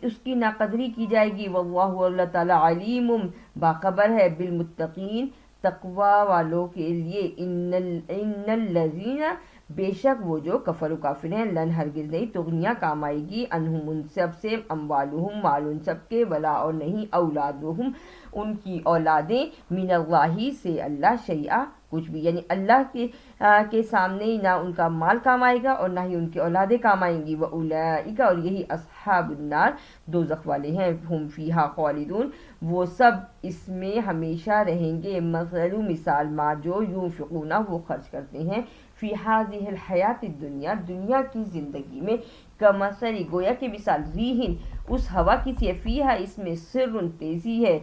اس کی ناقدری کی جائے گی واللہ اللہ تعالی علیم باخبر ہے بالمتقین تقوی والوں کے لیے ان الذین بے شک وہ جو کفر و کافر ہیں لن ہرگز نہیں تغنیاں کام آئے گی انہم ان سب سے اموالہم مال ان سب کے ولا اور نہیں اولادہم ان کی اولادیں من اللہ سے اللہ شیئا کچھ بھی یعنی اللہ کے سامنے نہ ان کا مال کام آئے گا اور نہ ہی ان کی اولادیں کام آئیں گی وَأُولَئِکَ اور یہی اصحاب النار دوزخ والے ہیں ہم فیہا خالدون وہ سب اس میں ہمیشہ رہیں گے مثل مثال ما جو ينفقون وہ خرچ کرتے ہیں فی هذه الحیات الدنیا دنیا کی زندگی میں کمثل گویا کہ مثال ریحن اس ہوا کی سی فیہا اس میں سر تیزی ہے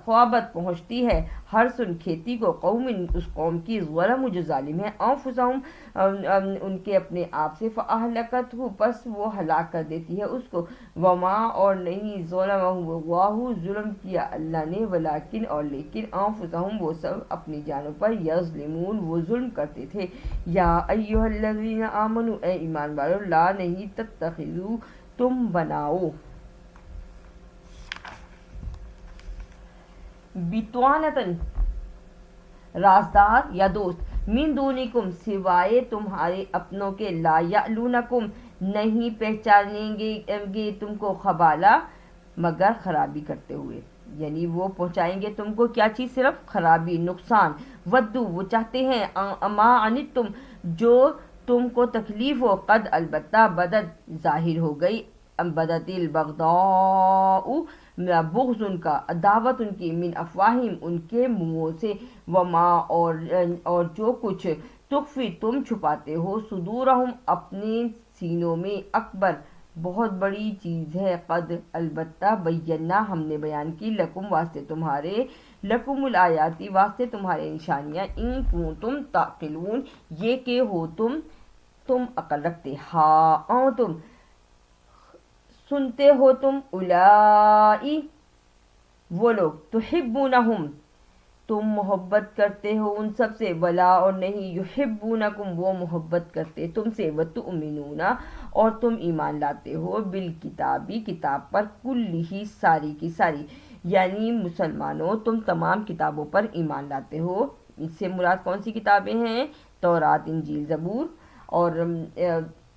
خوابت پہنچتی ہے ہر سن کھیتی کو قوم اس قوم کی ظلم جو ظالم ہے انفسہم ان کے اپنے آپ سے فاہلکت ہو پس وہ ہلاک کر دیتی ہے اس کو وما اور نہیں ظلم اللہ ظلم کیا اللہ نے ولیکن اور لیکن انفسہم وہ سب اپنی جانوں پر یظلمون وہ ظلم کرتے تھے یا ایھا الذین آمنوا اے ایمان والو لا نہیں تتخذوا تم بناؤ بطوانتن رازدار یا دوست من دونکم سوائے تمہارے اپنوں کے لا یعلونکم نہیں پہچانیں گے تم کو خبالہ مگر خرابی کرتے ہوئے یعنی وہ پہنچائیں گے تم کو کیا چیز صرف خرابی نقصان ودو وہ چاہتے ہیں اما عنتم جو تم کو تکلیف ہو قد البتہ بدت ظاہر ہو گئی بدت البغضاء بغض ان کا عداوت ان کی من افواہم ان کے منہوں سے وما اور جو کچھ تخفی تم چھپاتے ہو صدورہم اپنے سینوں میں اکبر بہت بڑی چیز ہے قد البتہ بینا ہم نے بیان کی لکم واسطے تمہارے لکم الآیاتی واسطے تمہارے نشانیاں ان کنتم تعقلون یہ کہ ہو تم عقل رکھتے ہاں تم سنتے ہو تم اولائی وہ لوگ تحبونہم تم محبت کرتے ہو ان سب سے ولا اور نہیں یحبونکم وہ محبت کرتے تم سے وتؤمنون اور تم ایمان لاتے ہو بالکتابی کتاب پر کلہ ساری کی ساری یعنی مسلمانوں تم تمام کتابوں پر ایمان لاتے ہو اس سے مراد کون سی کتابیں ہیں تورات انجیل زبور اور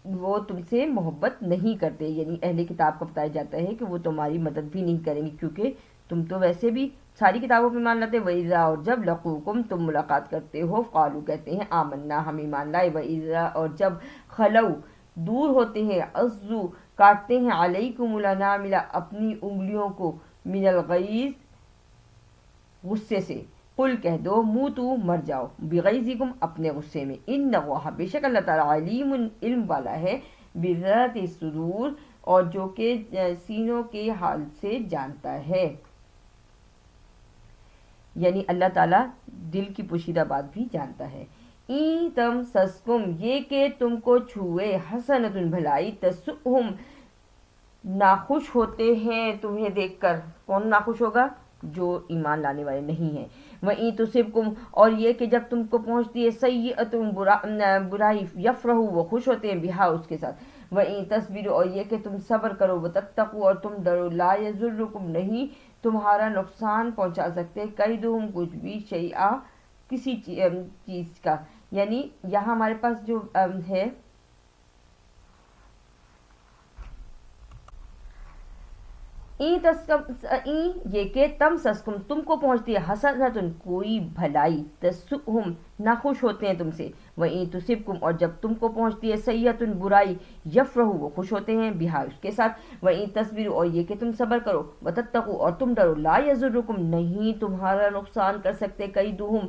وہ تم سے محبت نہیں کرتے یعنی اہل کتاب کا بتایا جاتا ہے کہ وہ تمہاری مدد بھی نہیں کریں گے کیونکہ تم تو ویسے بھی ساری کتابوں پہ ایمان لاتے وَإِذَا اور جب لقوکم تم ملاقات کرتے ہو قالو کہتے ہیں آمنا ہم ایمان لائے وَإِذَا اور جب خلو دور ہوتے ہیں عزو کاٹتے ہیں علیکم الانامل اپنی انگلیوں کو من الغیظ غصے سے قل کہہ دو موتو مر جاؤ بغیظکم اپنے غصے میں ان اللہ بے شک اللہ تعالی علیم علم والا ہے بذات الصدور اور جو کہ سینوں کے حال سے جانتا ہے یعنی اللہ تعالیٰ دل کی پوشیدہ بات بھی جانتا ہے این تم سسکم یہ کہ تم کو چھوئے حسنتن بھلائی تسؤہم ناخوش ہوتے ہیں تمہیں دیکھ کر کون ناخوش ہوگا جو ایمان لانے والے نہیں ہیں وَإِن تُصِبْكُم، اور یہ کہ جب تم کو پہنچتی ہے سیئۃ برائی، یفرحوا وہ خوش ہوتے ہیں بہا اس کے ساتھ، وَإِن تَصْبِرُوا اور یہ کہ تم صبر کرو، وَتَتَّقُوا اور تم ڈرو، لا يَضُرُّكُم نہیں تمہارا نقصان پہنچا سکتے، کیدہم کچھ بھی، شیئا کسی چیز کا، یعنی یہاں ہمارے پاس جو ہے این یہ کہ تم سسکم تم کو پہنچتی ہے، حسنتن کوئی بھلائی، تسؤہم ناخوش ہوتے ہیں تم سے، وَإِن تُصِبْكُم اور جب تم کو پہنچتی ہے سیئۃ برائی، یفرحوا وہ خوش ہوتے ہیں بہا اس کے ساتھ، وَإِن تَصْبِرُوا اور یہ کہ تم صبر کرو، وَتَتَّقُوا اور تم ڈرو، لا يَضُرُّكُم نہیں تمہارا نقصان کر سکتے، کیدہم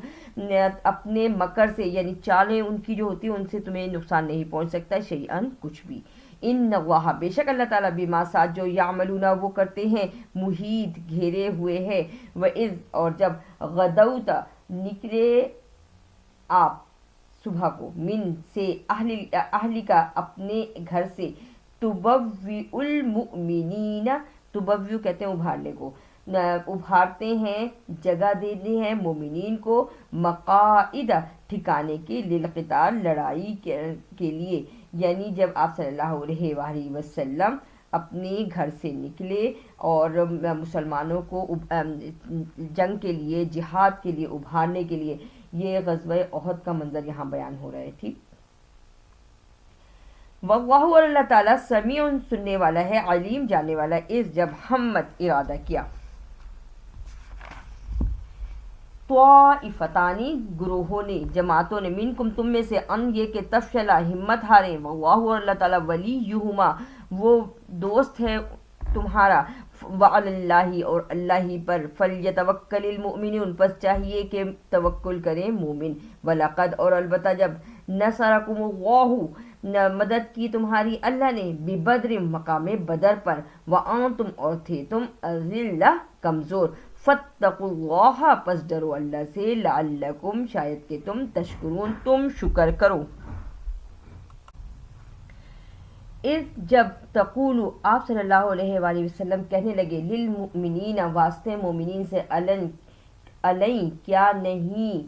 اپنے مکر سے، یعنی چالیں ان کی جو ہوتی ہیں ان سے تمہیں نقصان نہیں پہنچ سکتا شیئن کچھ بھی، ان اللہ بے شک اللہ تعالیٰ بما ساتھ جو یعملون وہ کرتے ہیں، محیط گھیرے ہوئے ہے، وَإِذْ اور جب غدوت نکلے آپ صبح کو، من سے اہلی کا اپنے گھر سے، تبوئ المؤمنین تبوئ کہتے ہیں ابھارنے کو، ابھارتے ہیں جگہ دیتے ہیں مومنین کو، مقاعد ٹھکانے کے، للقتال لڑائی کے لیے، یعنی جب آپ صلی اللہ علیہ وآلہ وسلم اپنے گھر سے نکلے اور مسلمانوں کو جنگ کے لیے، جہاد کے لیے ابھارنے کے لیے، یہ غزوہ احد کا منظر یہاں بیان ہو رہا ہے، ٹھیک۔ واللہ اور اللہ تعالیٰ سمیع سننے والا ہے، علیم جاننے والا، اس جب ہمت ارادہ کیا، طائفتانی گروہوں نے، جماعتوں نے، منکم تم میں سے، ان یہ کہ تفشلا ہمت ہارے، واللہ اور اللہ تعالیٰ ولیہما وہ دوست ہے تمہارا، وعلی اللہ اور اللہ ہی پر، فلیتوکل المؤمنون پس چاہیے کہ توکل کریں مومن، ولقد اور البتہ جب نصرکم اللہ مدد کی تمہاری اللہ نے، ببدر مقام بدر پر، وانتم اور تھے تم اذلہ کمزور، فاتقوا اللہ پس ڈرو اللہ سے، لعلکم شاید کہ تم تشکرون تم شکر کرو، اس جب تقولو آپ صلی اللہ علیہ وآلہ وسلم کہنے لگے، للمؤمنین واسطے مومنین سے، علیں کیا نہیں،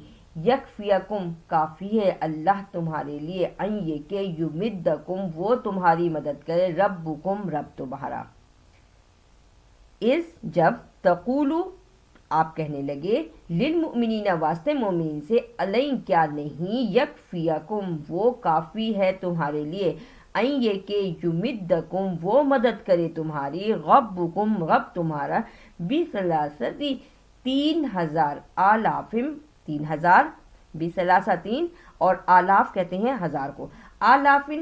یکفیکم کافی ہے اللہ تمہارے لیے، ان یہ کہ یمدکم وہ تمہاری مدد کرے، ربکم رب تمہارا، اس جب تقولو آپ کہنے لگے، للمؤمنین واسطے مومنین سے، علیں کیا نہیں، یکفیکم وہ کافی ہے تمہارے لیے، این یہ کہ یمدکم وہ مدد کرے تمہاری، ربکم رب تمہارا، بثلاثتی 3000 آلافم 3000 بثلاثہ 3 اور آلاف کہتے ہیں ہزار کو، آلافن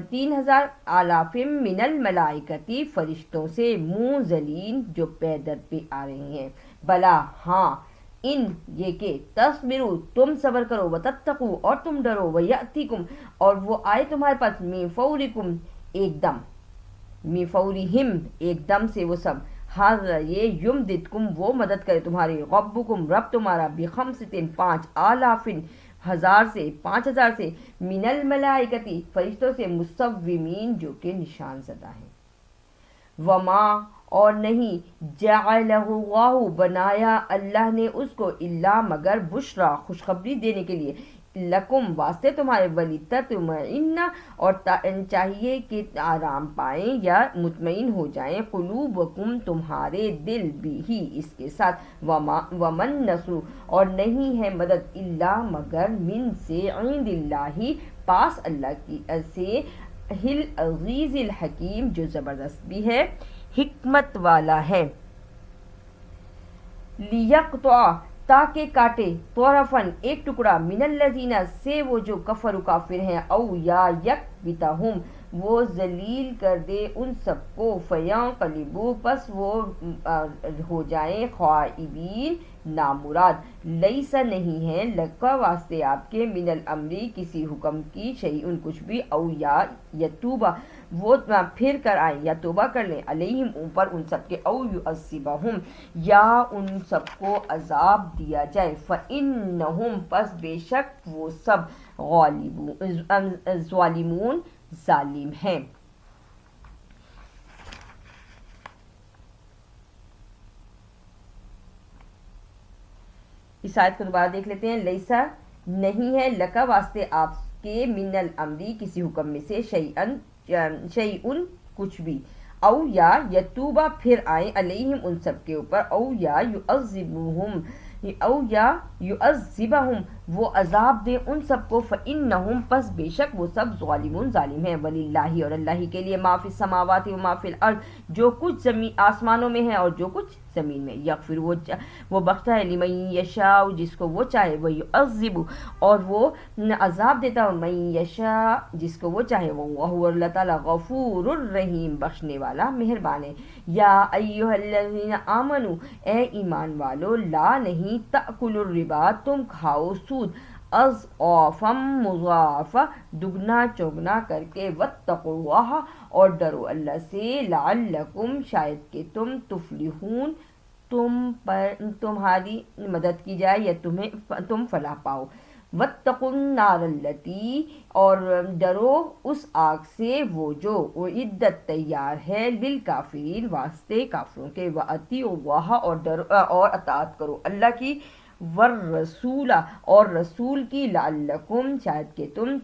3000 آلافم من الملائکتی فرشتوں سے، منزلین جو پیدر پہ آ رہے ہیں، بلا ہاں، ان یہ کہ تصبروا تم صبر کرو، وتتقوا اور تم ڈرو، ویأتیکم اور وہ آئے تمہارے پاس، من فورکم ایک دم، من فورہم ایک دم سے وہ سب، حاضر یہ، یمددکم وہ مدد کرے تمہاری، ربکم رب تمہارا، بخمسۃ 5000 سے 5000 سے، من الملائکتی فرشتوں سے، مصومین جو کہ نشان زدہ ہیں، وما اور نہیں، جعلہ اللہ بنایا اللہ نے اس کو، الا مگر، بشرا خوشخبری دینے کے لیے، لکم واسطے تمہارے، ولتطمئن اور چاہیے کہ آرام پائیں یا مطمئن ہو جائیں، قلوبکم تمہارے دل بھی اس کے ساتھ، ومن نصر اور نہیں ہے مدد، الا مگر، من سے، عند اللہ پاس اللہ کی سے، العزیز الحکیم جو زبردست بھی ہے حکمت والا ہے، لیقطع تاکہ کاٹے، طرفن ایک ٹکڑا، من الذین سے وہ جو کفر کافر ہیں، او یا یکبتہم وہ ذلیل کر دے ان سب کو، فینقلبوا پس وہ ہو جائیں خائبین نامراد، لیسا نہیں ہے، لکا واسطے آپ کے، من الامری کسی حکم کی، شیئن کچھ بھی، او یا یتوبہ وہ پھر کر آئیں یا توبہ کر لیں، علیہم اوپر ان سب کے، او یعذبہم یا ان سب کو عذاب دیا جائے، فإنہم پس بے شک وہ سب، ظالمون ظالم ہیں۔ اس آیت کو دوبارہ دیکھ لیتے ہیں. لیسا نہیں ہے لکا واسطے آپ کے من الامری کسی حکم میں سے شیئن کچھ بھی, او یا یتوبہ پھر آئیں علیہم ان سب کے اوپر, او یا یعذبہم وہ عذاب دے ان سب کو, فإنہم پس بے شک وہ سب ظالمون ظالم ہیں, وللہ اور اللہ ہی کے لیے ما فی السماوات و ما فی الارض جو کچھ زمین آسمانوں میں ہے اور جو کچھ زمین میں, یغفر وہ بخشتا ہے لمن یشاء جس کو وہ چاہے, وہ یعذب اور وہ عذاب دیتا ہے من یشاء جس کو وہ چاہے, وہ اللہ تعالیٰ غفور الرحیم بخشنے والا مہربان ہے. یا ایھا الذین آمنوا اے ایمان والو, لا نہیں تأکلوا الربا تم کھاؤ سود, اضعافا مضاعفہ دگنا چوگنا کر کے, واتقوا اللہ اور ڈرو اللہ سے, لعلکم شاید کہ تم تفلحون تمہاری مدد کی جائے یا تم فلاح پاؤ. واتقوا النار التی اور ڈرو اس آگ سے وہ جو اعدت تیار ہے للکافرین واسطے کافروں کے, واطیعوا اللہ اور اطاعت کرو اللہ کی, والرسول اور رسول کی, لعلکم شاید کہ تم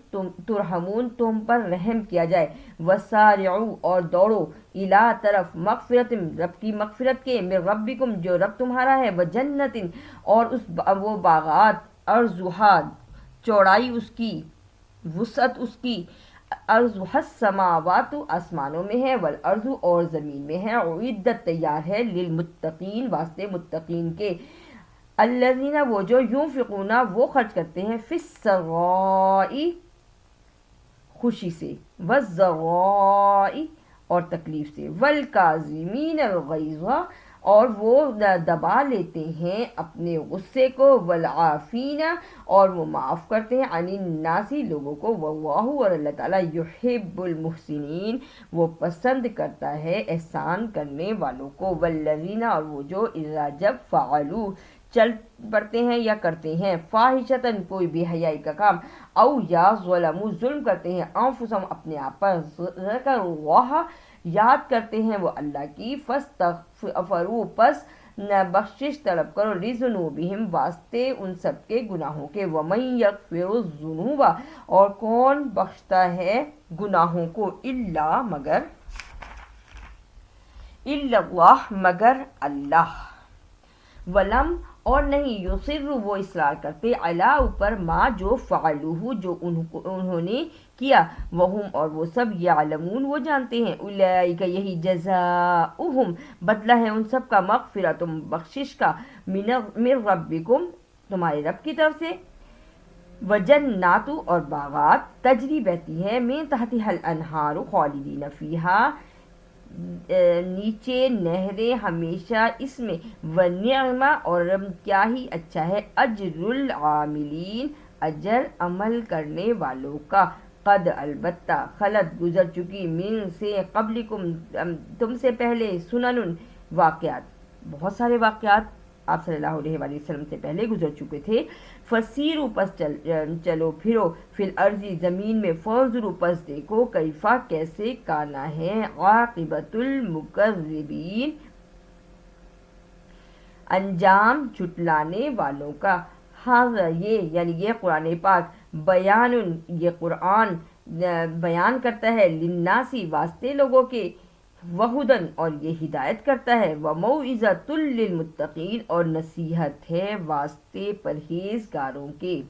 ترحمون تم پر رحم کیا جائے, وسارعوا اور دوڑو, الی طرف مغفرت رب کی مغفرت کے, من ربکم جو رب تمہارا ہے, وجنت اور وہ باغات, ارضھا چوڑائی اس کی, وسعت اس کی, ارضھا السماوات آسمانوں میں ہے, والارض اور زمین میں ہے, اعدت تیار ہے للمتقین واسطے متقین کے, الذین وہ جو ينفقون وہ خرچ کرتے ہیں, فی السراء خوشی سے, والضراء اور تکلیف سے, والکاظمین الغیظ اور وہ دبا لیتے ہیں اپنے غصے کو, والعافین اور وہ معاف کرتے ہیں, عن الناس لوگوں کو, واللہ اور اللہ تعالیٰ یحب المحسنین وہ پسند کرتا ہے احسان کرنے والوں کو, والذین اور وہ جو اذا جب فعلوا چل پڑتے ہیں یا کرتے ہیں, فاحشتاً کوئی بے حیائی کا کام, او یا ظلموا ظلم کرتے ہیں, انفسہم اپنے آپ پر, ذکروا اللہ یاد کرتے ہیں وہ اللہ کی, فاستغفروا پس بخشش طلب کرو, لذنوبہم واسطے ان سب کے گناہوں کے, ومن یغفر الذنوب اور کون بخشتا ہے گناہوں کو, الا مگر اللہ, ولم اور نہیں, یصر وہ اصرار کرتے, علی اوپر ما جو فعلوہ جو انہوں نے کیا, وہم اور وہ سب, یعلمون وہ جانتے ہیں, اولئک یہی جزاؤہم بدلہ ہے ان سب کا, مغفرۃ بخشش کا, من ربکم تمہارے رب کی طرف سے, وجنات اور باغات, تجری بہتی ہے, من تحتہا الانہار خالدین فیہا نیچے نہریں ہمیشہ اس میں, ونعم اور کیا ہی اچھا ہے, اجر العاملین اجر عمل کرنے والوں کا, قد البتہ خلط گزر چکی, من سے قبلکم تم سے پہلے, سنن واقعات بہت سارے واقعات آپ صلی اللہ علیہ وآلہ وسلم سے پہلے گزر چکے تھے, فسیروا پس چلو پھرو, فی الارض زمین میں, فانظروا پس دیکھو, کیفا کیسے, کانا ہے, عاقبۃ المکذبین انجام جھٹلانے والوں کا, ہاذا یہ یعنی یہ قرآن پاک, بیان یہ قرآن بیان کرتا ہے, للناس واسطے لوگوں کے, وہدن اور یہ ہدایت کرتا ہے, وموعظۃ للمتقین اور نصیحت ہے واسطے پرہیزگاروں کے,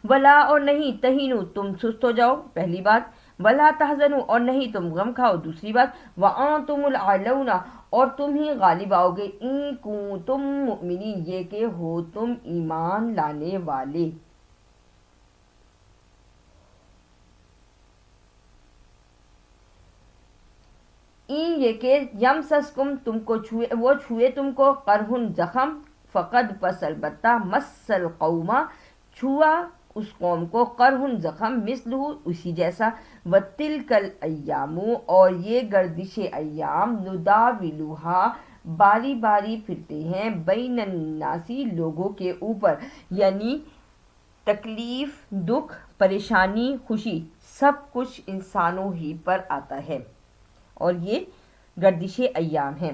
ولا اور نہیں, تہینوا تم سست ہو جاؤ پہلی بات, ولا تحزنوا اور نہیں تم غم کھاؤ دوسری بات, وانتم الاعلون اور تم ہی غالب آؤ گے, ان کنتم مؤمنین یہ کہ ہو تم ایمان لانے والے. این یہ کہ یمسسکم تم کو چھوئے تم کو, قرحن زخم, فقد پس البتہ, مس القوم چھوا اس قوم کو, قرحن زخم, مثلہ اسی جیسا, وتلک الایام اور یہ گردش ایام, نداولھا باری باری پھرتے ہیں, بین الناس لوگوں کے اوپر, یعنی تکلیف, دکھ, پریشانی, خوشی سب کچھ انسانوں ہی پر آتا ہے, اور یہ گردش ایام ہیں.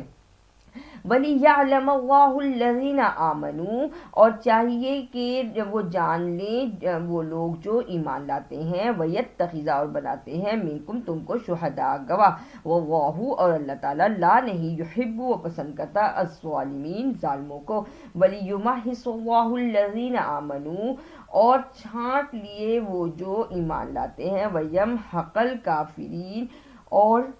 وَلِيَعْلَمَ اللَّهُ الَّذِينَ آمَنُوا، اور چاہیے کہ وہ جان لیں وہ لوگ جو ایمان لاتے ہیں، وَيَتَّخِذَ، اور بناتے ہیں، مِنکم تم کو، شہداء گواہ، وَاللَّهُ، اور اللہ تعالیٰ، لا نہیں، يحب وہ پسند کرتا، الظالمین ظالموں کو، وَلِيُمَحِّصَ اللَّهُ الَّذِينَ آمَنُوا، اور چھانٹ لیے وہ جو ایمان لاتے ہیں، وَيَمْحَقَ الْكَافِرِينَ، اور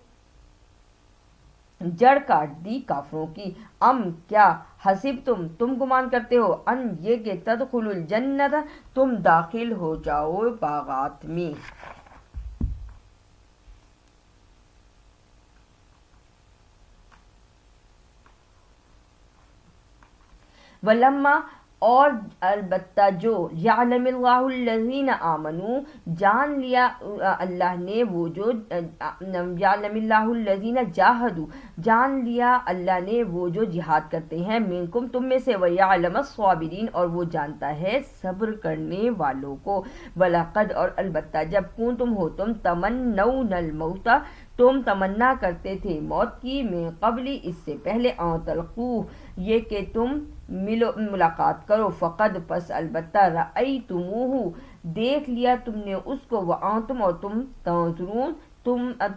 جڑ کاٹ دی کافروں کی، ام کیا، حسب تم گمان کرتے ہو، ان یہ کہ تدخل الجنت، تم داخل ہو جاؤ باغات میں، ولما، اور البتہ جو، یعلم اللہ الذین آمنوا، جان لیا اللہ نے وہ جو، یعلم اللہ الذین جاہدوا، جان لیا اللہ نے وہ جو جہاد کرتے ہیں، منکم تم میں سے، ویعلم الصابرین، اور وہ جانتا ہے صبر کرنے والوں کو، وَلَقَدْ، اور البتہ جب کنتم ہو تم، تمنون الموت، تم تمنا کرتے تھے موت کی، من قبل، اس سے پہلے، ان تلقوہ، یہ کہ تم ملاقات کرو، فقد، پس البتہ، رأیتموہ، دیکھ لیا تم نے اس کو، وانتم، اور تم، تنظرون،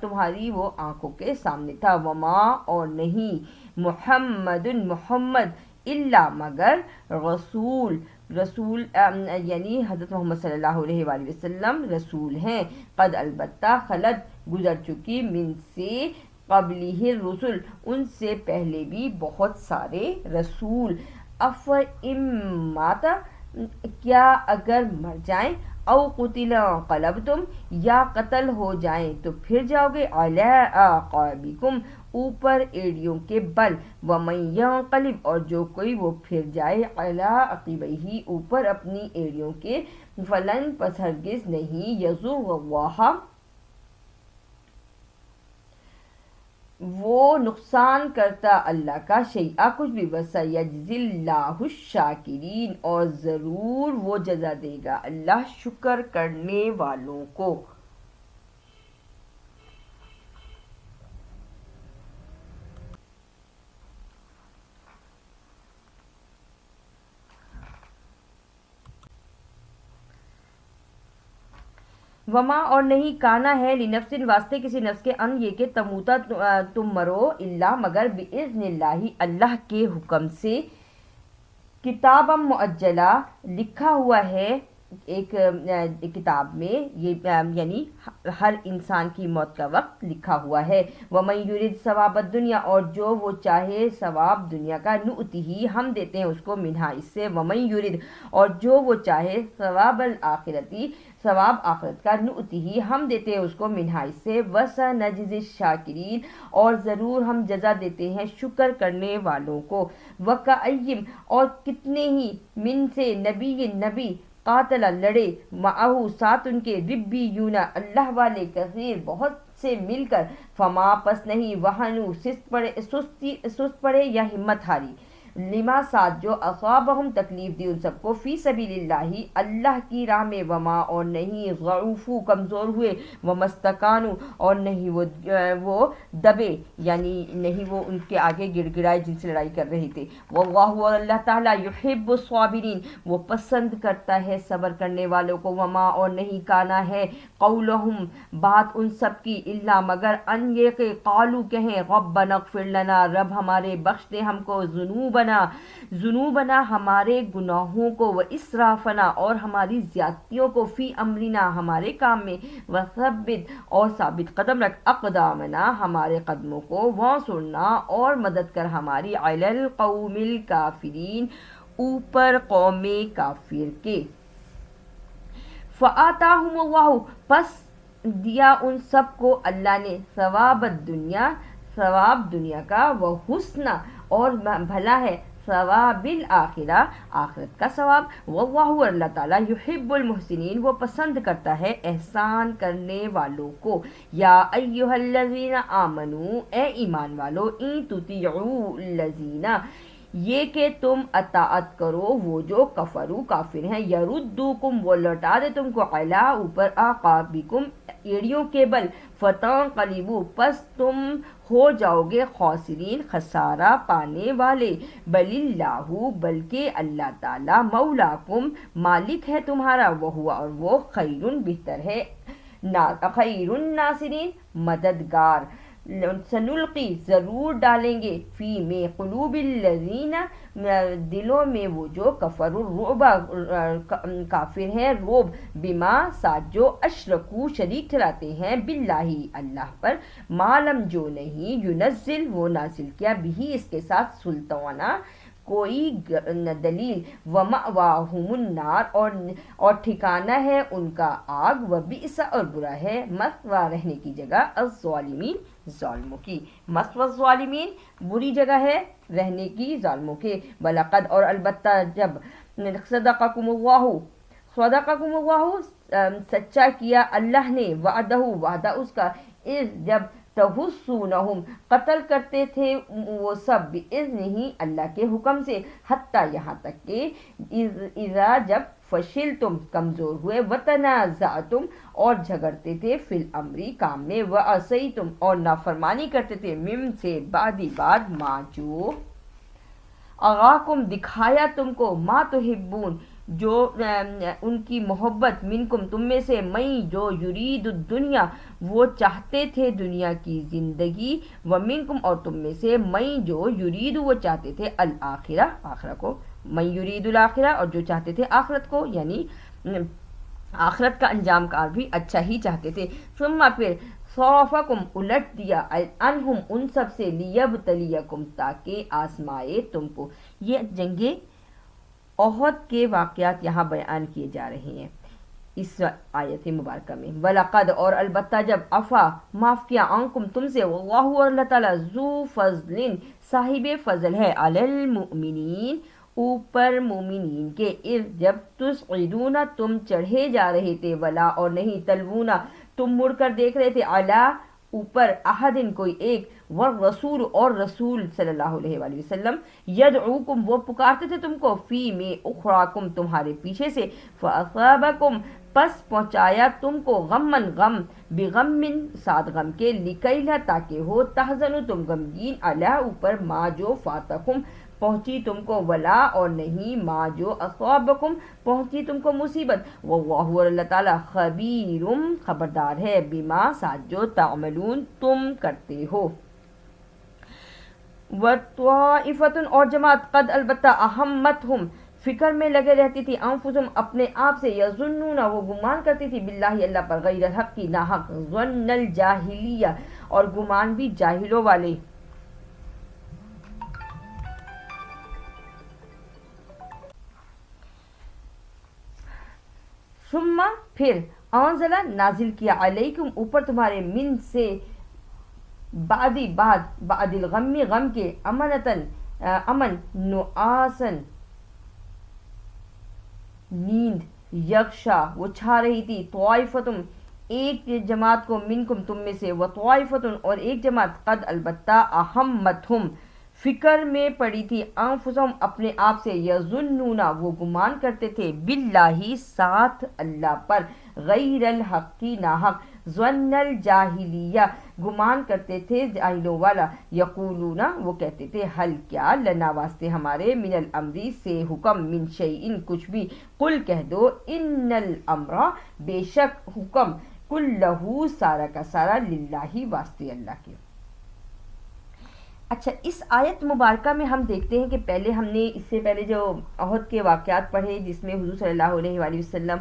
تمہاری وہ آنکھوں کے سامنے تھا، وما، اور نہیں، محمد، محمد، الا، مگر، رسول یعنی حضرت محمد صلی اللہ علیہ وآلہ وسلم رسول ہیں، قد، البتہ، خلد، گزر چکی، من سے، قبلہ الرسل، ان سے پہلے بھی بہت سارے رسول، افئمات، کیا اگر مر جائیں، او قتل انقلبتم، یا قتل ہو جائیں تو پھر جاؤ گے، علی اعقابکم، اوپر ایڑیوں کے بل، ومن ینقلب، اور جو کوئی وہ پھر جائے، علی عقبیہ، اوپر اپنی ایڑیوں کے، فلن، پس ہرگز نہیں، یضر اللہ، وہ نقصان کرتا اللہ کا، شیئا، کچھ بھی، وَسَيَجْزِي اللَّهُ الشَّاكِرِينَ، اور ضرور وہ جزا دے گا اللہ شکر کرنے والوں کو، وما، اور نہیں، کانا ہے، لنفس، واسطے کسی نفس کے، ان یہ کہ تموتا، تم مرو، الا، مگر، باذن اللہ، اللہ کے حکم سے، کتابا مؤجلا، لکھا ہوا ہے ایک کتاب میں، یہ یعنی ہر انسان کی موت کا وقت لکھا ہوا ہے، وَمَن يُرِدْ ثواب الدنیا، اور جو وہ چاہے ثواب دنیا کا، نؤتہ، ہم دیتے ہیں اس کو، منہا، اس سے، وَمَن يُرِدْ، اور جو وہ چاہے ثواب الآخرتی، ثواب آخرت کا، نؤتہ، ہم دیتے ہیں اس کو، منہا، اس سے، وَسَنَجْزِي الشَّاكِرِينَ، اور ضرور ہم جزا دیتے ہیں شکر کرنے والوں کو، وَكَأَيٍّ، اور کتنے ہی، من سے، نبی، قاتل، لڑے، معہو، ساتھ ان کے، ربیون، اللہ والے، کثیر، بہت سے مل کر، فما، پس نہیں، وہنو، سست پڑے یا ہمت ہاری، لما، ساتھ جو، اصابہم، تکلیف دی ان سب کو، فی سبیل اللہ، اللہ کی راہ میں، وما، اور نہیں، ضعفو، کمزور ہوئے، ومستکانو، اور نہیں وہ دبے، یعنی نہیں وہ ان کے آگے گڑ گڑائے جن سے لڑائی کر رہے تھے، واللہ، اور اللہ تعالیٰ، یحب الصابرین، وہ پسند کرتا ہے صبر کرنے والوں کو، وما، اور نہیں، کانا ہے، قولہم، بات ان سب کی، الا، مگر، ان یہ کہ، قالو، کہیں، ربنا اغفر لنا، رب ہمارے بخش دے ہم کو، ذنوبنا، ہمارے گناہوں کو، واسرافنا، اور ہماری زیادتیوں کو، فی امرنا، ہمارے کام میں، وثبت، اور ثابت قدم رکھ، اقدامنا، ہمارے قدموں کو، وانصرنا، اور مدد کر ہماری، علی القوم الکافرین، اوپر قوم کافر کے، فآتاہم اللہ، پس دیا ان سب کو اللہ نے، ثواب الدنیا، ثواب دنیا کا، وحسن، اور بھلا ہے، ثواب الآخرہ، آخرت کا ثواب، واللہ، اللہ تعالیٰ، یحب المحسنین، وہ پسند کرتا ہے احسان کرنے والوں کو، یا ایہا الذین آمنو، اے ایمان والو، ان تطیعوا الذین، یہ کہ تم اطاعت کرو وہ جو، کفرو، کافر ہیں، یردوکم، وہ لوٹا دے تم کو، علی، اوپر، اعقابکم، ایڑیوں کے بل، فتنقلبوا، پس تم ہو جاؤ گے خاسرین خسارہ پانے والے، بللہ بلکہ اللہ تعالیٰ مولاکم مالک ہے تمہارا، وہ اور وہ خیر بہتر ہے، خیر الناصرین مددگار، سنلقی ضرور ڈالیں گے، فی میں قلوب الذین دلوں میں وہ جو کفر الرعب کافر ہیں روب، بما ساتھ جو اشرکو شریک ٹھہراتے ہیں، باللہ اللہ پر، معلم جو نہیں، ینزل وہ نازل کیا، بھی اس کے ساتھ سلطانہ کوئی دلیل، ومأواہم النار اور ٹھکانہ ہے ان کا آگ، وبئس اور برا ہے مثویٰ رہنے کی جگہ، الظالمین ظالموں کی، مثویٰ الظالمین بری جگہ ہے رہنے کی ظالموں کے، وَلَقَدْ اور البتہ جب صدقکم اللہ سچا کیا اللہ نے، وعدہ وعدہ اس کا، جب تحسونہم قتل کرتے تھے وہ سب، بإذنہ اللہ کے حکم سے، حتیٰ یہاں تک کہ اذا جب فشلتم کمزور ہوئے، وتنازعتم اور جھگڑتے تھے، فی الامر کام میں، وعصیتم اور نافرمانی کرتے تھے، من سے بعد ما جو اغاکم دکھایا تم کو، ما تحبون جو ان کی محبت، منکم تم میں سے، میں جو یرید الدنیا وہ چاہتے تھے دنیا کی زندگی، ومنکم اور تم میں سے، میں جو یرید وہ چاہتے تھے الآخرہ آخرت کو، میں یرید الآخرہ اور جو چاہتے تھے آخرت کو، یعنی آخرت کا انجام کار بھی اچھا ہی چاہتے تھے، ثم پھر صرفکم الٹ دیا، عنہم ان سب سے، لیبتلیکم تاکہ آزمائے تم کو۔ یہ جنگ احد کے واقعات یہاں بیان کیے جا رہے ہیں اس آیت مبارکہ میں، وَلَقَدْ اور البتہ جب عفا معاف کیا، عنکم تم سے، واللہ اور اللہ تعالیٰ، ذو فضل صاحب فضل ہے، علی المؤمنین اوپر مومنین کے، اذ جب تصعدون تم چڑھے جا رہے تھے، ولا اور نہیں، تلوون تم مڑ کر دیکھ رہے تھے، علی اوپر، احدن کوئی ایک، والرسول اور رسول صلی اللہ علیہ وآلہ وسلم، یدعوکم وہ پکارتے تھے تم کو، فی میں اخراکم تمہارے پیچھے سے، فاصابکم پس پہنچایا تم کو، غمن غم، بغم ساتھ غم کے، لکیلا تاکہ ہو، تحزنوا تم غمگین، علی اوپر، ما جو فاتکم پہنچی تم کو، ولا اور نہیں، ما جو اصابکم پہنچی تم کو مصیبت، واللہ اور اللہ تعالیٰ، خبیر خبردار ہے، بما ساتھ جو، تعملون تم کرتے ہو، وطائفۃ اور جماعت، قد البتہ، اہمتہم فکر میں لگے رہتی تھی، انفسہم اپنے آپ سے، یظنون وہ گمان کرتی تھی، باللہ اللہ پر، غیر الحق کی ناحق، ظن الجاہلیہ اور گمان بھی جاہلوں والے، ثم پھر، انزل نازل کیا، علیکم اوپر تمہارے، من سے بعد الغم غم کے، امنتن امن، نعاسن نیند، یغشا وہ چھا رہی تھی، طائفتم ایک جماعت کو، منکم تم میں سے، وطائفتن اور ایک جماعت، قد البتہ، اہمتہم فکر میں پڑی تھی، انفسہم اپنے آپ سے، یظنون وہ گمان کرتے تھے، باللہ ساتھ اللہ پر، غیر الحق کی ناحق، ظن الجاہلیہ گمان کرتے تھے جاہلوں والا، یقولون وہ کہتے تھے، حل کیا، لنا واسطے ہمارے، من الامر سے حکم، من شیئن کچھ بھی، قل کہہ دو، ان الامر بے شک حکم، کلہ سارا کا سارا، للہ واسطے اللہ کے۔ اچھا، اس آیت مبارکہ میں ہم دیکھتے ہیں کہ پہلے ہم نے اس سے پہلے جو احد کے واقعات پڑھے، جس میں حضور صلی اللہ علیہ وآلہ وسلم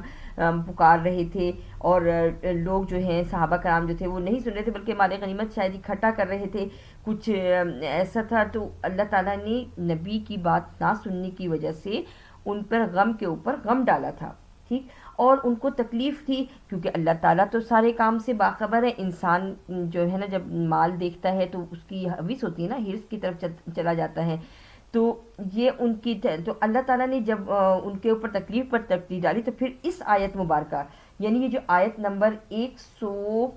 پکار رہے تھے، اور لوگ جو ہیں صحابہ کرام جو تھے وہ نہیں سن رہے تھے، بلکہ مال غنیمت شاید اکٹھا کر رہے تھے، کچھ ایسا تھا، تو اللہ تعالیٰ نے نبی کی بات نہ سننے کی وجہ سے ان پر غم کے اوپر غم ڈالا تھا، ٹھیک، اور ان کو تکلیف تھی، کیونکہ اللہ تعالیٰ تو سارے کام سے باخبر ہے، انسان جو ہے نا جب مال دیکھتا ہے تو اس کی حوث ہوتی ہے نا، ہرس کی طرف چلا جاتا ہے، تو یہ ان کی، تو اللہ تعالیٰ نے جب ان کے اوپر تکلیف پر تکلیف ڈالی، تو پھر اس آیت مبارکہ، یعنی یہ جو آیت نمبر 100،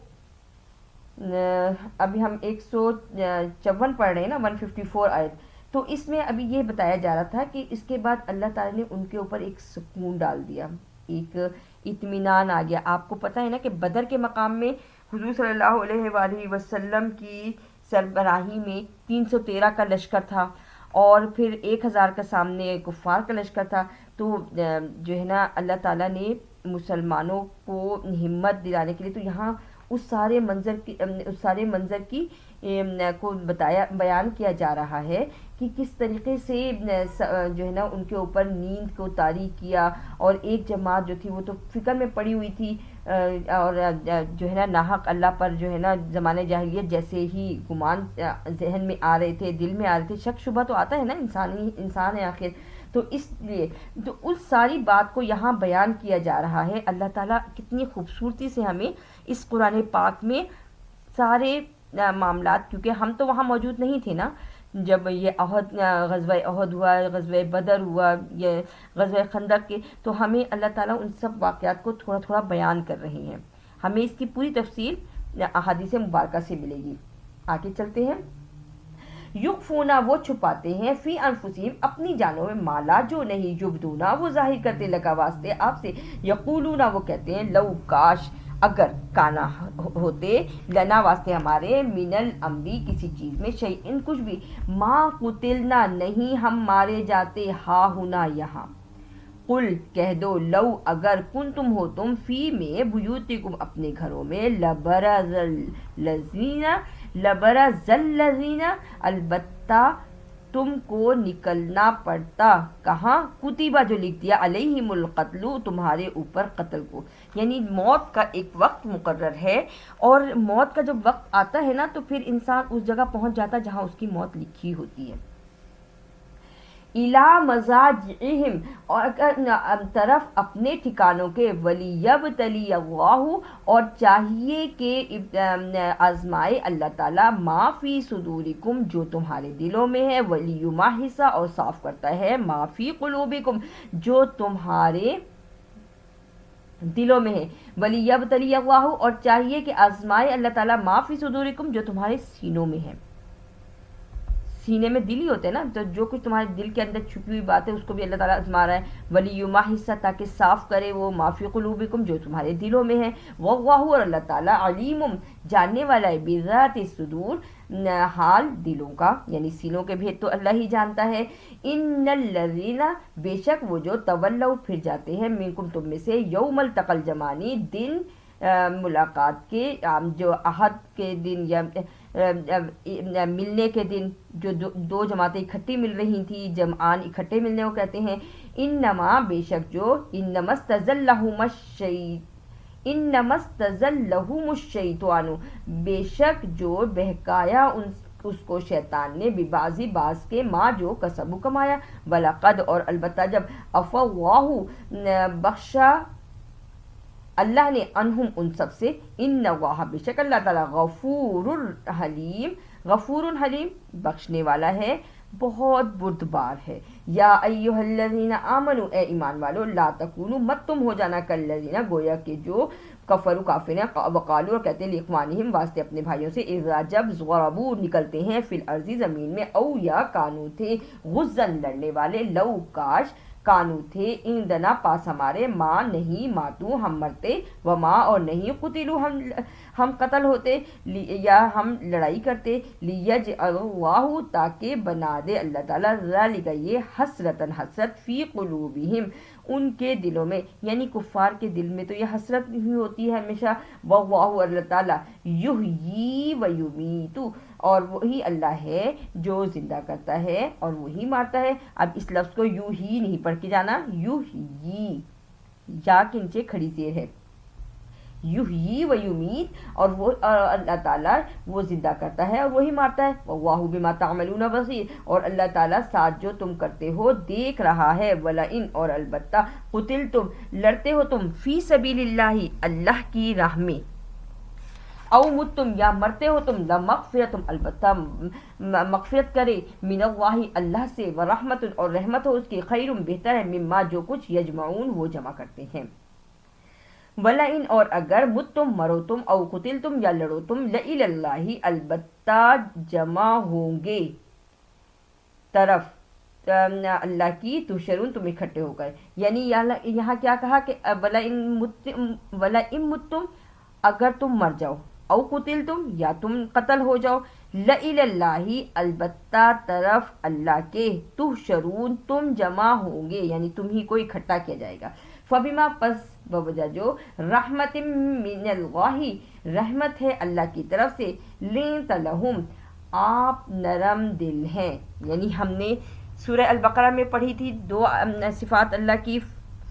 ابھی ہم 154 پڑھ رہے ہیں نا، 154 آیت، تو اس میں ابھی یہ بتایا جا رہا تھا کہ اس کے بعد اللہ تعالیٰ نے ان کے اوپر ایک سکون ڈال دیا، ایک اطمینان آ گیا۔ آپ کو پتہ ہے نا کہ بدر کے مقام میں حضور صلی اللہ علیہ وآلہ وسلم کی سربراہی میں 313 کا لشکر تھا، اور پھر 1000 کا سامنے کفار کا لشکر تھا۔ تو جو ہے نا اللہ تعالیٰ نے مسلمانوں کو ہمت دلانے کے لیے تو یہاں اس سارے منظر کی کو بیان کیا جا رہا ہے کہ کس طریقے سے جو ہے نا ان کے اوپر نیند کو طاری کیا، اور ایک جماعت جو تھی وہ تو فکر میں پڑی ہوئی تھی، اور جو ہے نا ناحق اللہ پر جو ہے نا زمانہ جاہلیت جیسے ہی گمان ذہن میں آ رہے تھے، دل میں آ رہے تھے، شک شبہ تو آتا ہے نا، انسان ہے آخر، تو اس لیے تو اس ساری بات کو یہاں بیان کیا جا رہا ہے۔ اللہ تعالیٰ کتنی خوبصورتی سے ہمیں اس قرآن پاک میں سارے معاملات، کیونکہ ہم تو وہاں موجود نہیں تھے نا جب یہ غزوہ عہد ہوا، غزوہ بدر ہوا، یہ غزوہ خندق کے، تو ہمیں اللہ تعالیٰ ان سب واقعات کو تھوڑا تھوڑا بیان کر رہے ہیں، ہمیں اس کی پوری تفصیل احادیث مبارکہ سے ملے گی۔ آگے چلتے ہیں۔ یخفونا وہ چھپاتے ہیں، فی انفسہم اپنی جانوں میں، مالا جو نہیں، یبدونا وہ ظاہر کرتے، لگا واسطے آپ سے، یقولونا وہ کہتے ہیں، لو کاش اگر کانا ہوتے، لنا واسطے ہمارے، من الامری کسی چیز میں، شیئن کچھ بھی، ما قتلنا نہیں ہم مارے جاتے، ہا ہونا یہاں، قل کہہ دو، لو اگر کنتم ہو تم، فی میں، بیوتکم اپنے گھروں میں، لبرز الذین البتہ تم کو نکلنا پڑتا، کہاں، کتبہ جو لکھ دیا، علیہم القتل تمہارے اوپر قتل کو، یعنی موت کا ایک وقت مقرر ہے، اور موت کا جب وقت آتا ہے نا تو پھر انسان اس جگہ پہنچ جاتا جہاں اس کی موت لکھی ہوتی ہے۔ اِلیٰ مضاجعہم اور طرف اپنے ٹھکانوں کے، وَلِیَبْتَلِیَ اللَّهُ اور چاہیے کہ آزمائے اللہ تعالیٰ، ما فی صدورکم جو تمہارے دلوں میں ہے، وَلِیُمَحِصَ اور صاف کرتا ہے، ما فی قلوبکم جو تمہارے دلوں میں ہے، وَلِیَبْتَلِیَ اللَّهُ اور چاہیے کہ آزمائے اللہ تعالیٰ، ما فی صدورکم جو تمہارے سینوں میں ہے، سینے میں دل ہی ہوتے ہیں نا، تو جو کچھ تمہارے دل کے اندر چھپی ہوئی بات ہے اس کو بھی اللہ تعالیٰ آزما رہا ہے، وَلِیُمَحِصَ تاکہ صاف کرے وہ، ما فی قلوبکم جو تمہارے دلوں میں ہے، وَاللَّهُ اور اللہ تعالیٰ، علیم جاننے والا ہے، بذات الصدور حال دلوں کا، یعنی سینوں کے بھید تو اللہ ہی جانتا ہے۔ ان الذین بے شک وہ جو، تولوا پھر جاتے ہیں، منکم تم میں سے، یوم التقی الجمعانی دن ملاقات کے، جو احد کے دن یا ملنے کے دن، جو دو جماعتیں اکٹھی مل رہی تھیں، جمعان اکٹھے ملنے کو کہتے ہیں۔ انما بے شک جو، انما استزلہم الشیطان بے شک جو بہکایا اس کو شیطان نے، ببعض بعض کے، ماں جو کسبو کمایا، وَلَقَدْ اور البتہ جب، عَفَا اللَّهُ بخشا اللہ نے، عنہم ان سب سے، ان اللہ بے شک اللہ تعالیٰ، غفور حلیم، غفور حلیم بخشنے والا ہے، بہت بردبار ہے۔ یا ایہا الذین آمنوا اے ایمان والو، لا تکونوا مت تم ہو جانا کالذین گویا کہ جو، کفروا کافر ہیں، وقالوا اور کہتے ہیں، لاخوانہم واسطے اپنے بھائیوں سے، اذا جب، ضربوا نکلتے ہیں، فی الارض زمین میں، او یا کانو تھے، غزن لڑنے والے، لو کاش کانو تھے، ایندنا پاس ہمارے، ماں نہیں، ماتو ہم مرتے، وما اور نہیں، قتلوا ہم قتل ہوتے، یا ہم لڑائی کرتے، لیجعل اللہ تاکہ بنا دے اللہ تعالیٰ، ذالک یہ، حسرتاً حسرت، فی قلوبہم ان کے دلوں میں، یعنی کفار کے دل میں تو یہ حسرت ہی ہوتی ہے ہمیشہ، واللہ اللہ تعالیٰ، یحیی و یمیت اور وہی اللہ ہے جو زندہ کرتا ہے اور وہی مارتا ہے۔ اب اس لفظ کو یو ہی نہیں پڑھ کے جانا، یحیی، یا کے نیچے کھڑی زیر ہے، یحیی و یمیت اور وہ اللہ تعالیٰ وہ زندہ کرتا ہے اور وہی مارتا ہے، واللہ بما تعملون بصیر اور اللہ تعالیٰ ساتھ جو تم کرتے ہو دیکھ رہا ہے، ولئن اور البتہ، قتلتم لڑتے ہو تم، فی سبیل اللہ اللہ کی راہ میں، او متم یا مرتے ہو تم، لمغفرت البتہ مغفرت کرے، من اللہ اللہ سے، ورحمت اور رحمت ہو اس کی، خیر بہتر ہے، مما جو کچھ، یجمعون وہ جمع کرتے ہیں۔ وَلَئِنْ اور اگر، متم مرو تم، او قتل تم یا لڑو تم، لَإِلَى اللَّهِ البتہ جمع ہوں گے طرف اللہ کی، تحشرون تم اکٹھے ہو کر، یعنی یہاں کیا کہا کہ وَلَئِن متم اگر تم مر جاؤ، او قتل تم، یا تم قتل ہو جاؤ، لَإِلَى البتہ طرف اللہ کے، تحشرون تم جمع ہوں گے، یعنی تم ہی کو اکٹھا کیا جائے گا، فبما پس بوجہ جو رحمت من اللہ رحمت ہے اللہ کی طرف سے، لینت لہم آپ نرم دل ہیں، یعنی ہم نے سورہ البقرہ میں پڑھی تھی دو صفات اللہ کی،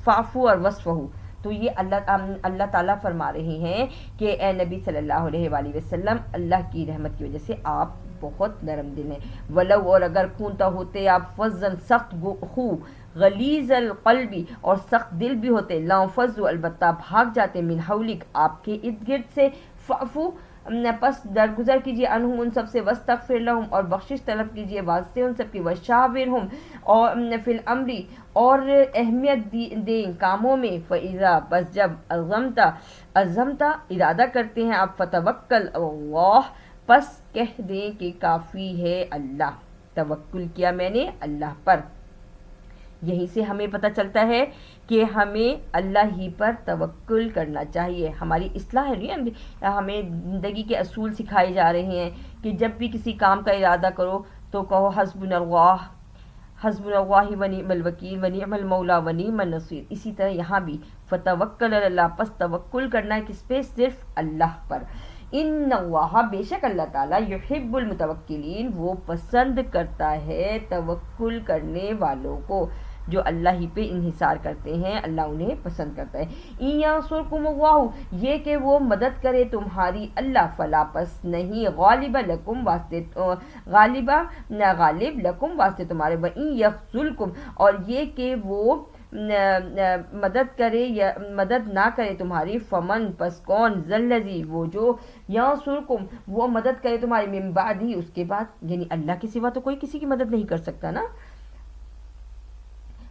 فعفو اور وصفہو، تو یہ اللہ تعالیٰ فرما رہے ہیں کہ اے نبی صلی اللہ علیہ وآلہ وسلم اللہ کی رحمت کی وجہ سے آپ بہت نرم دل ہیں، ولو اور اگر کونتا ہوتے آپ فظن سخت خو غلیظ القلبی اور سخت دل بھی ہوتے، لانفضوا البتہ بھاگ جاتے، من حولک آپ کے ارد گرد سے، فعفو پس درگزر کیجیے عنہم ان سب سے، واستغفر لہم اور بخشش طلب کیجیے واسطے ان سب کی، وشاورہم اور فی الامر اور اہمیت دیں کاموں میں، فاذا بس جب عزمت ارادہ کرتے ہیں آپ، فتوکل اللہ پس کہہ دیں کہ کافی ہے اللہ، توکل کیا میں نے اللہ پر۔ یہیں سے ہمیں پتہ چلتا ہے کہ ہمیں اللہ ہی پر توکل کرنا چاہیے، ہماری اصلاح ہے، ہمیں زندگی کے اصول سکھائے جا رہے ہیں کہ جب بھی کسی کام کا ارادہ کرو تو کہو حسبنا اللہ ونعم الوکیل ونعم المولا ونعم النصیر، اسی طرح یہاں بھی فتوکل علی اللہ، پس توکل کرنا ہے کس پہ؟ صرف اللہ پر۔ ان اللہ بے شک اللہ تعالیٰ یحب المتوکلین وہ پسند کرتا ہے توکل کرنے والوں کو، جو اللہ ہی پہ انحصار کرتے ہیں اللہ انہیں پسند کرتا ہے۔ ان ینصرکم اللہ یہ کہ وہ مدد کرے تمہاری اللہ، فلا پس نہیں غالب لکم واسطے غالب لکم واسطے تمہارے، وان یخذلکم اور یہ کہ وہ مدد کرے یا مدد نہ کرے تمہاری، فمن پس کون، ذلذی وہ جو، ینصرکم وہ مدد کرے تمہاری، من بعد ہی اس کے بعد، یعنی اللہ کے سوا تو کوئی کسی کی مدد نہیں کر سکتا نا،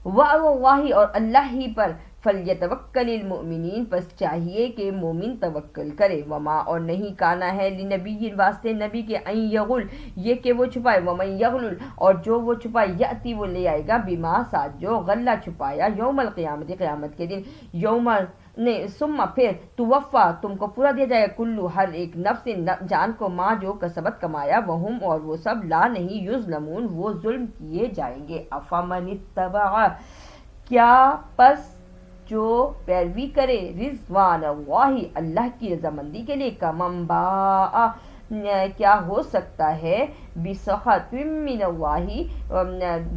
وعلی اللہ اور اللہ ہی پر، فلیتوکل المؤمنین پس چاہیے کہ مومن توکل کرے، وما اور نہیں کانا ہے لنبی واسطے نبی کے، ان یغل یہ کہ وہ چھپائے، ومن یغلل اور جو وہ چھپائے، یأتی وہ لے آئے گا، بما ساتھ جو غلہ چھپایا، یوم القیامت قیامت کے دن، یوم نے ثم پھر توفا تم کو پورا دیا جائے گا، کلو ہر ایک نفس جان کو، ماں جو کسبت کمایا، وہم اور وہ سب، لا نہیں، یظلمون وہ ظلم کیے جائیں گے۔ افمن اتبع کیا پس جو پیروی کرے، رضوان اللہ اللہ کی رضامندی کے لیے، کمن باء کیا ہو سکتا ہے، بسخط من اللہ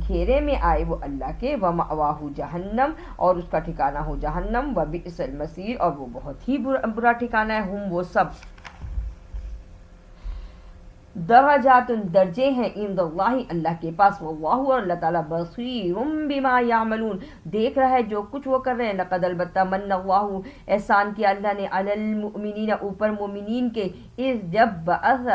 گھیرے میں آئے وہ اللہ کے، ومأواہ جہنم اور اس کا ٹھکانہ ہو جہنم، وبئس المصیر اور وہ بہت ہی برا ٹھکانہ ہے، ہم وہ سب، درجات درجے ہیں، عند اللہ اللہ کے پاس، واللہ اور اللہ تعالیٰ بصیر بما یعملون دیکھ رہا ہے جو کچھ وہ کر رہے ہیں، لقد البتہ من اللہ احسان کیا اللہ نے، علی المؤمنین اوپر مومنین کے، اذ جب بعث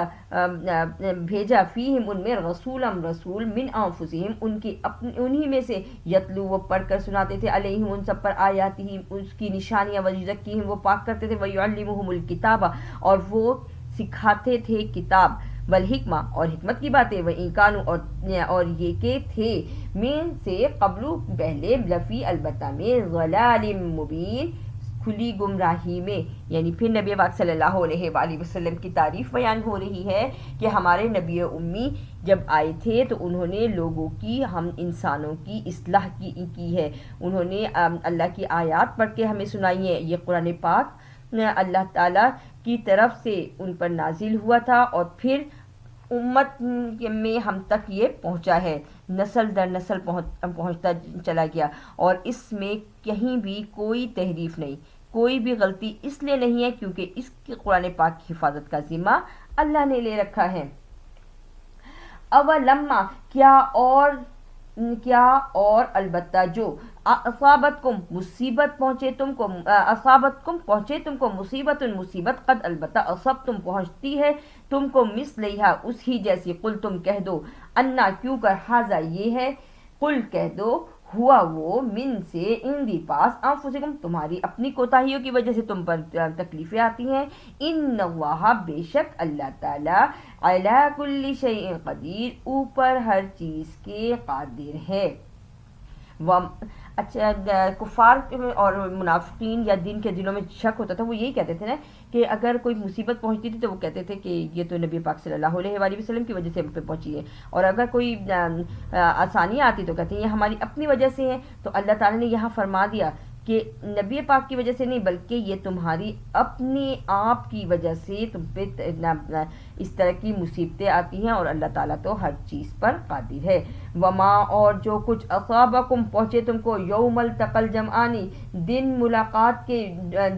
بھیجا، فیہم ان میں، رسول من انفسہم ان کی انہی میں سے، یتلو وہ پڑھ کر سناتے تھے، علیہم ان سب پر، آیاتہ اس کی نشانیاں، ویزکیہم وہ پاک کرتے تھے، ویعلمہم الکتاب اور وہ سکھاتے تھے کتاب، والحکمہ اور حکمت کی باتیں، وَإِن كَانُوا اور یہ کہ تھے، میں سے قبل پہلے، لفی البتہ میں، ضلال مبین کھلی گمراہی میں، یعنی پھر نبی پاک صلی اللہ علیہ وآلہ وسلم کی تعریف بیان ہو رہی ہے کہ ہمارے نبی امی جب آئے تھے تو انہوں نے لوگوں کی، ہم انسانوں کی اصلاح کی ہے، انہوں نے اللہ کی آیات پڑھ کے ہمیں سنائی ہیں، یہ قرآن پاک اللہ تعالیٰ کی طرف سے ان پر نازل ہوا تھا، اور پھر امت میں ہم تک یہ پہنچا ہے، نسل در نسل پہنچتا چلا گیا، اور اس میں کہیں بھی کوئی تحریف نہیں، کوئی بھی غلطی اس لیے نہیں ہے کیونکہ اس کی قرآن پاک کی حفاظت کا ذمہ اللہ نے لے رکھا ہے۔ اولما کیا اور البتہ جو، اصابتکم مصیبت پہنچے تم کو مصیبت، قد البتہ اصبتم پہنچتی ہے تم کو، مثلیہا اس ہی جیسی، قل تم کہہ دو، انا کیوں کر، ھذا یہ ہے، قل کہہ دو، ہوا وہ، من سے، اندی پاس، انفسکم تمہاری اپنی کوتاہیوں کی وجہ سے تم پر تکلیفیں آتی ہیں، ان اللہ بے شک اللہ تعالی، علی کل شیء قدیر اوپر ہر چیز کے قادر ہے۔ وہ اچھا کفار اور منافقین یا دین کے دلوں میں شک ہوتا تھا، وہ یہی کہتے تھے نا کہ اگر کوئی مصیبت پہنچتی تھی تو وہ کہتے تھے کہ یہ تو نبی پاک صلی اللہ علیہ وآلہ وسلم کی وجہ سے ہم پہ پہنچی ہے، اور اگر کوئی آسانیاں آتی تو کہتے ہیں یہ ہماری اپنی وجہ سے ہے۔ تو اللہ تعالیٰ نے یہاں فرما دیا کہ نبی پاک کی وجہ سے نہیں بلکہ یہ تمہاری اپنی آپ کی وجہ سے تم پہ اس طرح کی مصیبتیں آتی ہیں، اور اللہ تعالیٰ تو ہر چیز پر قادر ہے۔ وما اور جو کچھ اصابکم پہنچے تم کو یوم التقى الجمعانی دن ملاقات کے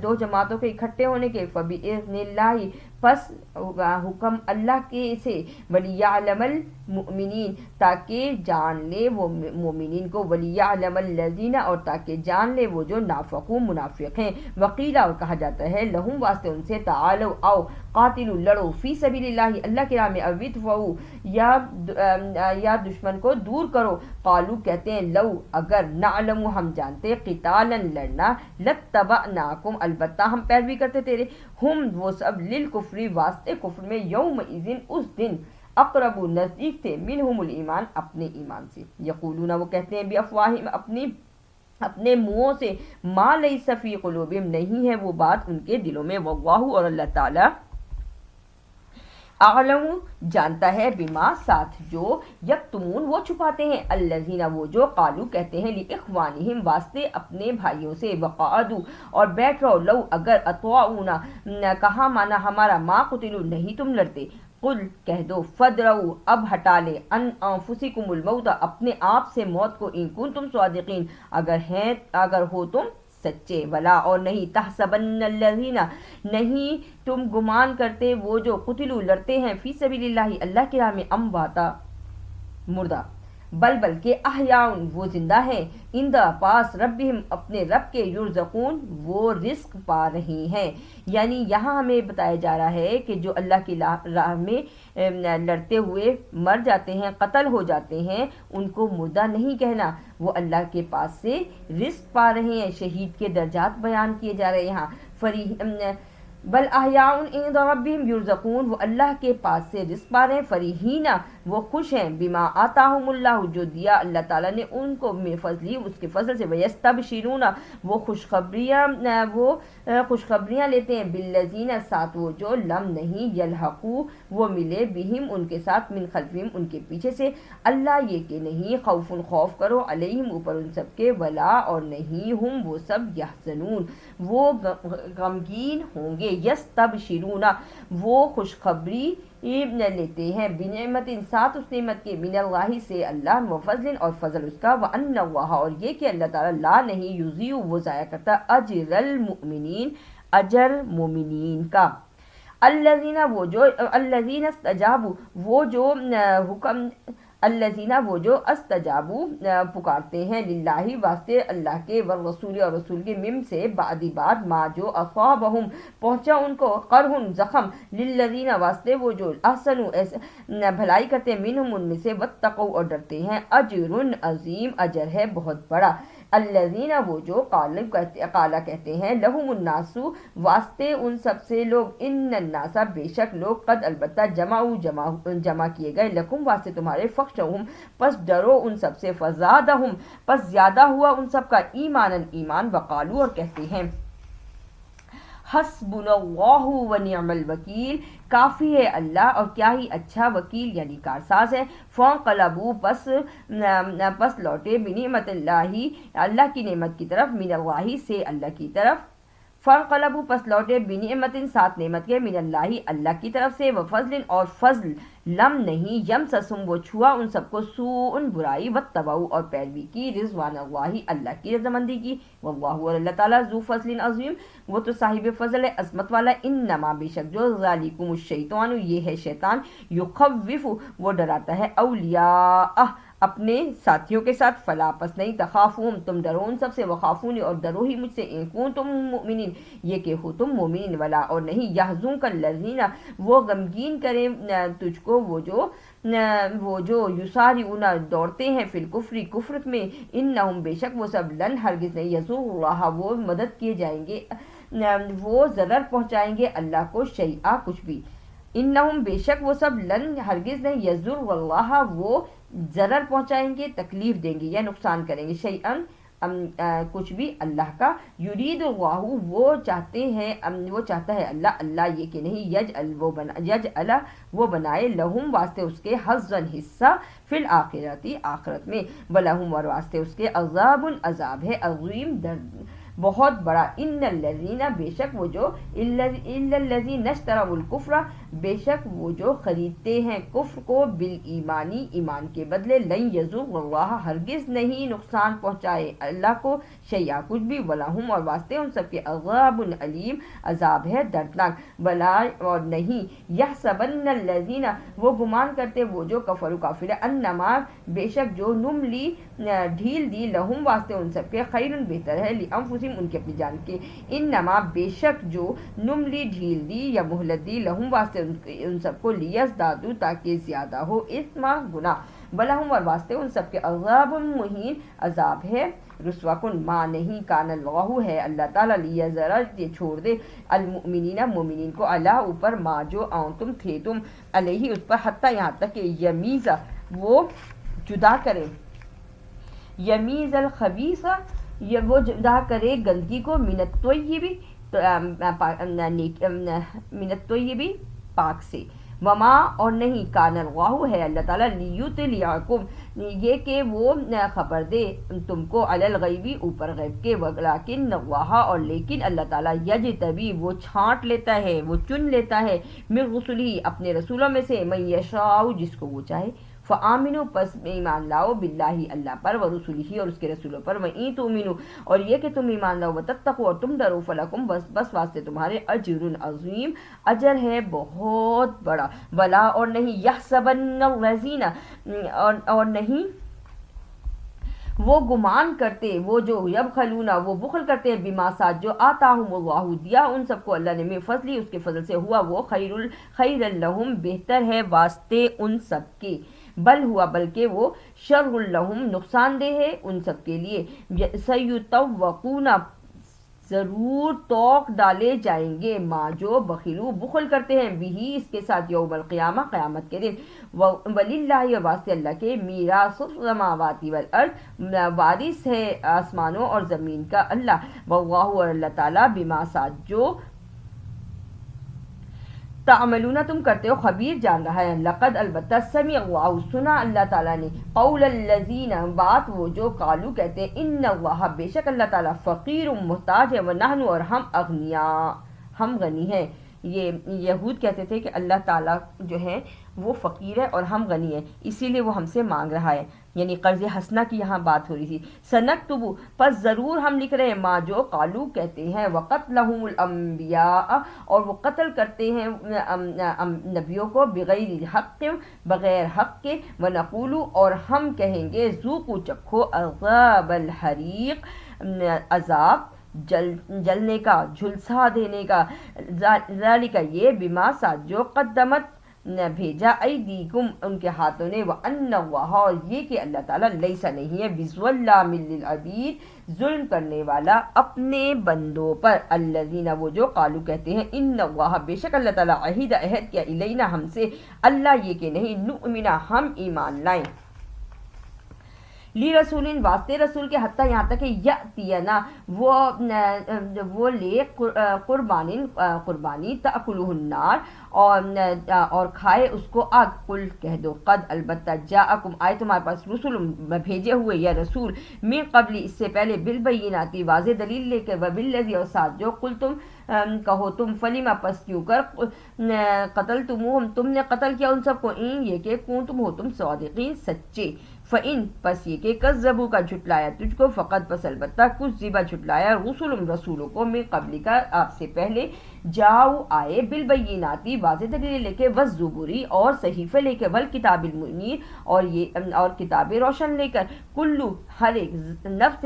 دو جماعتوں کے اکٹھے ہونے کے، فبإذن اللہ پس حکم اللہ کے سے، ولیعلم المؤمنین تاکہ جان لے وہ مومنین کو، ولیعلم الذین اور تاکہ جان لے وہ جو نافقون منافق ہیں، وقیلا اور کہا جاتا ہے لہم واسطے ان سے تعالو آؤ قاتلوا لڑو فی سبیل اللہ اللہ کی راہ میں، او ادفعوا یا دشمن کو دور کرو، قالو کہتے ہیں لو اگر نعلم ہم جانتے قتالا لڑنا، لاتبعناکم البتہ ہم پیروی کرتے تیرے، ہم وہ سب للکفری واسطے کفر میں، یومئذ اس دن اقرب نزدیک تھے، منہم الایمان اپنے ایمان سے، یقولون وہ کہتے ہیں بافواہہم اپنے منہوں سے، ما لیس فی قلوبہم نہیں ہے وہ بات ان کے دلوں میں، واللہ اور اللہ تعالی اعلم جانتا ہے، بما ساتھ جو یکتمون وہ چھپاتے ہیں، الذین وہ جو قالو کہتے ہیں لاخوانہم واسطے اپنے بھائیوں سے، وقعدوا اور بیٹھ رہو، لو اگر اطاعونا کہا مانا ہمارا، ما قتلوا نہیں تم لڑتے، قل کہہ دو فدرؤ اب ہٹا لے، ان انفسکم الموت اپنے آپ سے موت کو، ان کنتم صادقین اگر ہو تم سچے، ولا اور نہیں تحسبن الذین نہیں تم گمان کرتے وہ جو قتلوا لڑتے ہیں فی سبیل اللہ اللہ کی راہ میں، امواتا مردہ، بلکہ احیاء وہ زندہ ہیں، عند پاس ربہم اپنے رب کے، یرزقون وہ رزق پا رہی ہیں۔ یعنی یہاں ہمیں بتایا جا رہا ہے کہ جو اللہ کی راہ میں لڑتے ہوئے مر جاتے ہیں، قتل ہو جاتے ہیں، ان کو مردہ نہیں کہنا، وہ اللہ کے پاس سے رزق پا رہے ہیں۔ شہید کے درجات بیان کیے جا رہے ہیں یہاں، بل احیاء عند ربہم یرزقون وہ اللہ کے پاس سے رزق پا رہے ہیں، فریحین وہ خوش ہیں، بما آتاہم اللہ جو دیا اللہ تعالیٰ نے ان کو، من فضلی اس کے فضل سے، ویستبشرون وہ خوشخبریاں لیتے ہیں، بالذین ساتھ وہ جو لم نہیں، یلحقو وہ ملے، بہم ان کے ساتھ، من خلفہم ان کے پیچھے سے، اللہ یہ کہ نہیں، خوف خوف کرو، علیہم اوپر ان سب کے، ولا اور نہیں، ہم وہ سب، یحزنون وہ غمگین ہوں گے، یستبشرون وہ خوشخبری لیتے ہیں، بنعمت ساتھ اس نعمت کے، من اللہ سے اللہ، و فضل اور فضل اس کا، وان اللہ اور یہ کہ اللہ تعالیٰ لا نہیں، یضیع وہ ضائع کرتا، اجر المؤمنین اجر مومنین کا، الذین استجابوا وہ جو حکم، الذین وہ جو استجابوا پکارتے ہیں، للہ واسطے اللہ کے، والرسول اور رسول کے، مم سے بعد ما جو اصابہم پہنچا ان کو، قرح زخم، للذین واسطے وہ جو احسنوا بھلائی کرتے ہیں، منہم ان میں سے، واتقوا اور ڈرتے ہیں، اجر عظیم اجر ہے بہت بڑا، الذین وہ جو قالا کہتے ہیں، لہم الناس واسطے ان سب سے لوگ، ان الناس بے شک لوگ، قد البتہ جمع کیے گئے، لکم واسطے تمہارے، فخشوہم پس ڈرو ان سب سے، فزادہم پس زیادہ ہوا ان سب کا، ایمانا ایمان، وقالو اور کہتے ہیں، حسبنا اللہ ونعم الوکیل کافی ہے اللہ اور کیا ہی اچھا وکیل یعنی کارساز ہے، فانقلبوا پس لوٹے، بنعمت اللہ اللہ کی نعمت کی طرف، من اللہ سے اللہ کی طرف، فانقلبوا پس لوٹے، بنعمت ساتھ نعمت کے، من اللہ اللہ کی طرف سے، وفضل اور فضل، لم نہیں، یمسسہم وہ چھوا ان سب کو، سوء برائی، واتبعوا اور پیروی کی، رضوان اللہ اللہ کی رضامندی کی، واللہ اور اللہ تعالیٰ، ذو فضل عظیم وہ تو صاحب فضل ہے عظمت والا، انما بے شک جو، ذالکم الشیطان یہ ہے شیطان، یخوف وہ ڈراتا ہے، اولیاء اپنے ساتھیوں کے ساتھ، فلا پس نہیں، تخافون تم ڈرو ان سب سے، وخافونی اور ڈرو ہی مجھ سے، ان کنتم مؤمنین یہ کہ ہو تم مومنین، ولا اور نہیں، یحزنک الذین وہ غمگین کریں تجھ کو وہ جو یسارعون دوڑتے ہیں، فی الکفر کفر میں، انہم بے شک وہ سب، لن ہرگز نہیں، یضروا اللہ وہ مدد کیے جائیں گے، وہ ضرر پہنچائیں گے اللہ کو، شیئا کچھ بھی، انہم بے شک وہ سب، لن ہرگز نہیں، یضروا اللہ وہ ضرر پہنچائیں گے، تکلیف دیں گے یا نقصان کریں گے، شیئن کچھ بھی اللہ کا، یرید اللہ وہ چاہتے ہیں، وہ چاہتا ہے اللہ یہ کہ نہیں، یجعل وہ بنائے لہم واسطے اس کے حظًا حصہ، فی الآخرتی آخرت میں، ولہم اور واسطے اس کے عذاب عذاب ہے عظیم بہت بڑا، ان الذین بے شک وہ جو، الا الذین اشتروا الکفر بے شک وہ جو خریدتے ہیں کفر کو، بالایمانی ایمان کے بدلے، لن یضر اللہ ہرگز نہیں نقصان پہنچائے اللہ کو، شیئا کچھ بھی، ولہم اور واسطے ان سب کے عذاب علیم عذاب ہے دردناک، بلا اور نہیں، یحسبن الذین وہ گمان کرتے وہ جو کفروا کافر، انما بے شک جو نملی ڈھیل دی، لہم واسطے ان سب کے، خیرن بہتر ہے، لانفسہم ان کے اپنی جان کے، انما بے شک جو نملی ڈھیل دی یا مہلت دی، لہم واسطے ان سب کو، لیزدادوا تاکہ زیادہ ہو، اثما گناہ، بلہم اور واسطے ان سب کے، عذاب مہین عذاب ہے رسوا کن، ماں نہیں، کان اللہ ہے اللہ تعالیٰ، لیذر یہ چھوڑ دے، المؤمنین مومنین کو، اللہ اوپر، ما جو تم تھے تم، علیہ اس پر، حتیٰ یہاں تک کہ یمیزا وہ جدا کرے، یمیز الخبیث یہ وہ جدا کرے گندگی کو، من الطیب من الطیب پاک سے، وما اور نہیں، کان اللہ ہے اللہ تعالیٰ، لیطلعکم یہ کہ وہ خبر دے تم کو، علی الغیبی اوپر غیب کے، ولیکن اللہ اور لیکن اللہ تعالیٰ، یجتبی وہ چھانٹ لیتا ہے، وہ چن لیتا ہے، من رسلہ اپنے رسولوں میں سے، من یشاء جس کو وہ چاہے، فآمنوا پس ایمان لاؤ، باللہ اللہ پر، ورسولہ اور اس کے رسولوں پر، وإن تؤمنوا اور یہ کہ تم ایمان لاؤ، وتتقوا اور تم ڈرو، فلکم بس واسطے تمہارے، اجر عظیم اجر ہے بہت بڑا، ولا اور نہیں، یحسبن الذین اور نہیں وہ گمان کرتے وہ جو، یبخلون وہ بخل کرتے ہیں، بما ساتھ جو، آتاہم اللہ دیا ان سب کو اللہ نے، من فضلی اس کے فضل سے، ہوا وہ خیر لہم بہتر ہے واسطے ان سب کے، بل ہوا بلکہ وہ، شر لہم نقصان دہ ہے ان سب کے لیے، سیطوقون ضرور توق ڈالے جائیں گے، ماں جو بخلو بخل کرتے ہیں، بھی اس کے ساتھ، یوم القیامہ قیامت کے دن، وللہ اور واسطے اللہ کے، میراث السماوات والارض وارث ہے آسمانوں اور زمین کا اللہ، واللہ اور اللہ تعالیٰ، بما ساتھ جو، تعملون تم کرتے ہو، خبیر جان رہا ہے، لقد البتہ، سمع اللہ سنا اللہ تعالیٰ نے، قول الذین بات وہ جو، قالو کہتے ہیں، ان اللہ بے شک اللہ تعالیٰ، فقیر محتاج ہے، ونحن اور ہم، اغنیاء ہم غنی ہیں، یہ یہود کہتے تھے کہ اللہ تعالیٰ جو ہے وہ فقیر ہے اور ہم غنی ہیں، اسی لیے وہ ہم سے مانگ رہا ہے، یعنی قرض حسنہ کی یہاں بات ہو رہی تھی، سنکتب پس ضرور ہم لکھ رہے ہیں، ما جو قالو کہتے ہیں، وقتلہم الانبیاء اور وہ قتل کرتے ہیں نبیوں کو، بغیر حق بغیر حق کے، ونقول اور ہم کہیں گے، ذوقوا چکھو، عذاب الحریق عذاب جلنے کا، جھلسا دینے کا، ذالک یہ، بما ساتھ جو، قدمت بھیجا، ایدیکم ان کے ہاتھوں نے، وان اللہ اور یہ کہ اللہ تعالیٰ، لیس نہیں ہے، بظلام للعبید ظلم کرنے والا اپنے بندوں پر، الذین وہ جو، قالو کہتے ہیں، ان اللہ بے شک اللہ تعالیٰ، عہد عہد کیا، الینا ہم سے، اللہ یہ کہ نہیں، نؤمنا ہم ایمان لائیں، لی رسول واسطے رسول کے، حتیٰ یہاں تک کہ یأتینا وہ لے، قربانی، تأکلہ النار اور کھائے اس کو آگ، قل کہہ دو، قد البتہ، جاءکم آئے تمہارے پاس، رسول بھیجے ہوئے یا رسول، من قبل اس سے پہلے، بالبینات واضح دلیل لے کر، وبالذی اور ساتھ جو، قل تم کہو تم، فلما پس کیوں کر، قتل تم نے قتل کیا ان سب کو، ان یہ کہ کنتم ہو تم صادقین سچے، فَإِن پس یہ کہ کذبوا کا جھٹلایا تجھ کو، فقط پس البتہ، کذبا جھٹلایا، رسول رسولوں کو، من قبل کا آپ سے پہلے، جاؤ آئے، بالبیناتی واضح دلیل لے کے، والزبری اور صحیفے لے کے، والکتاب المنیر اور کتاب روشن لے کر، کلو ہر ایک، نفس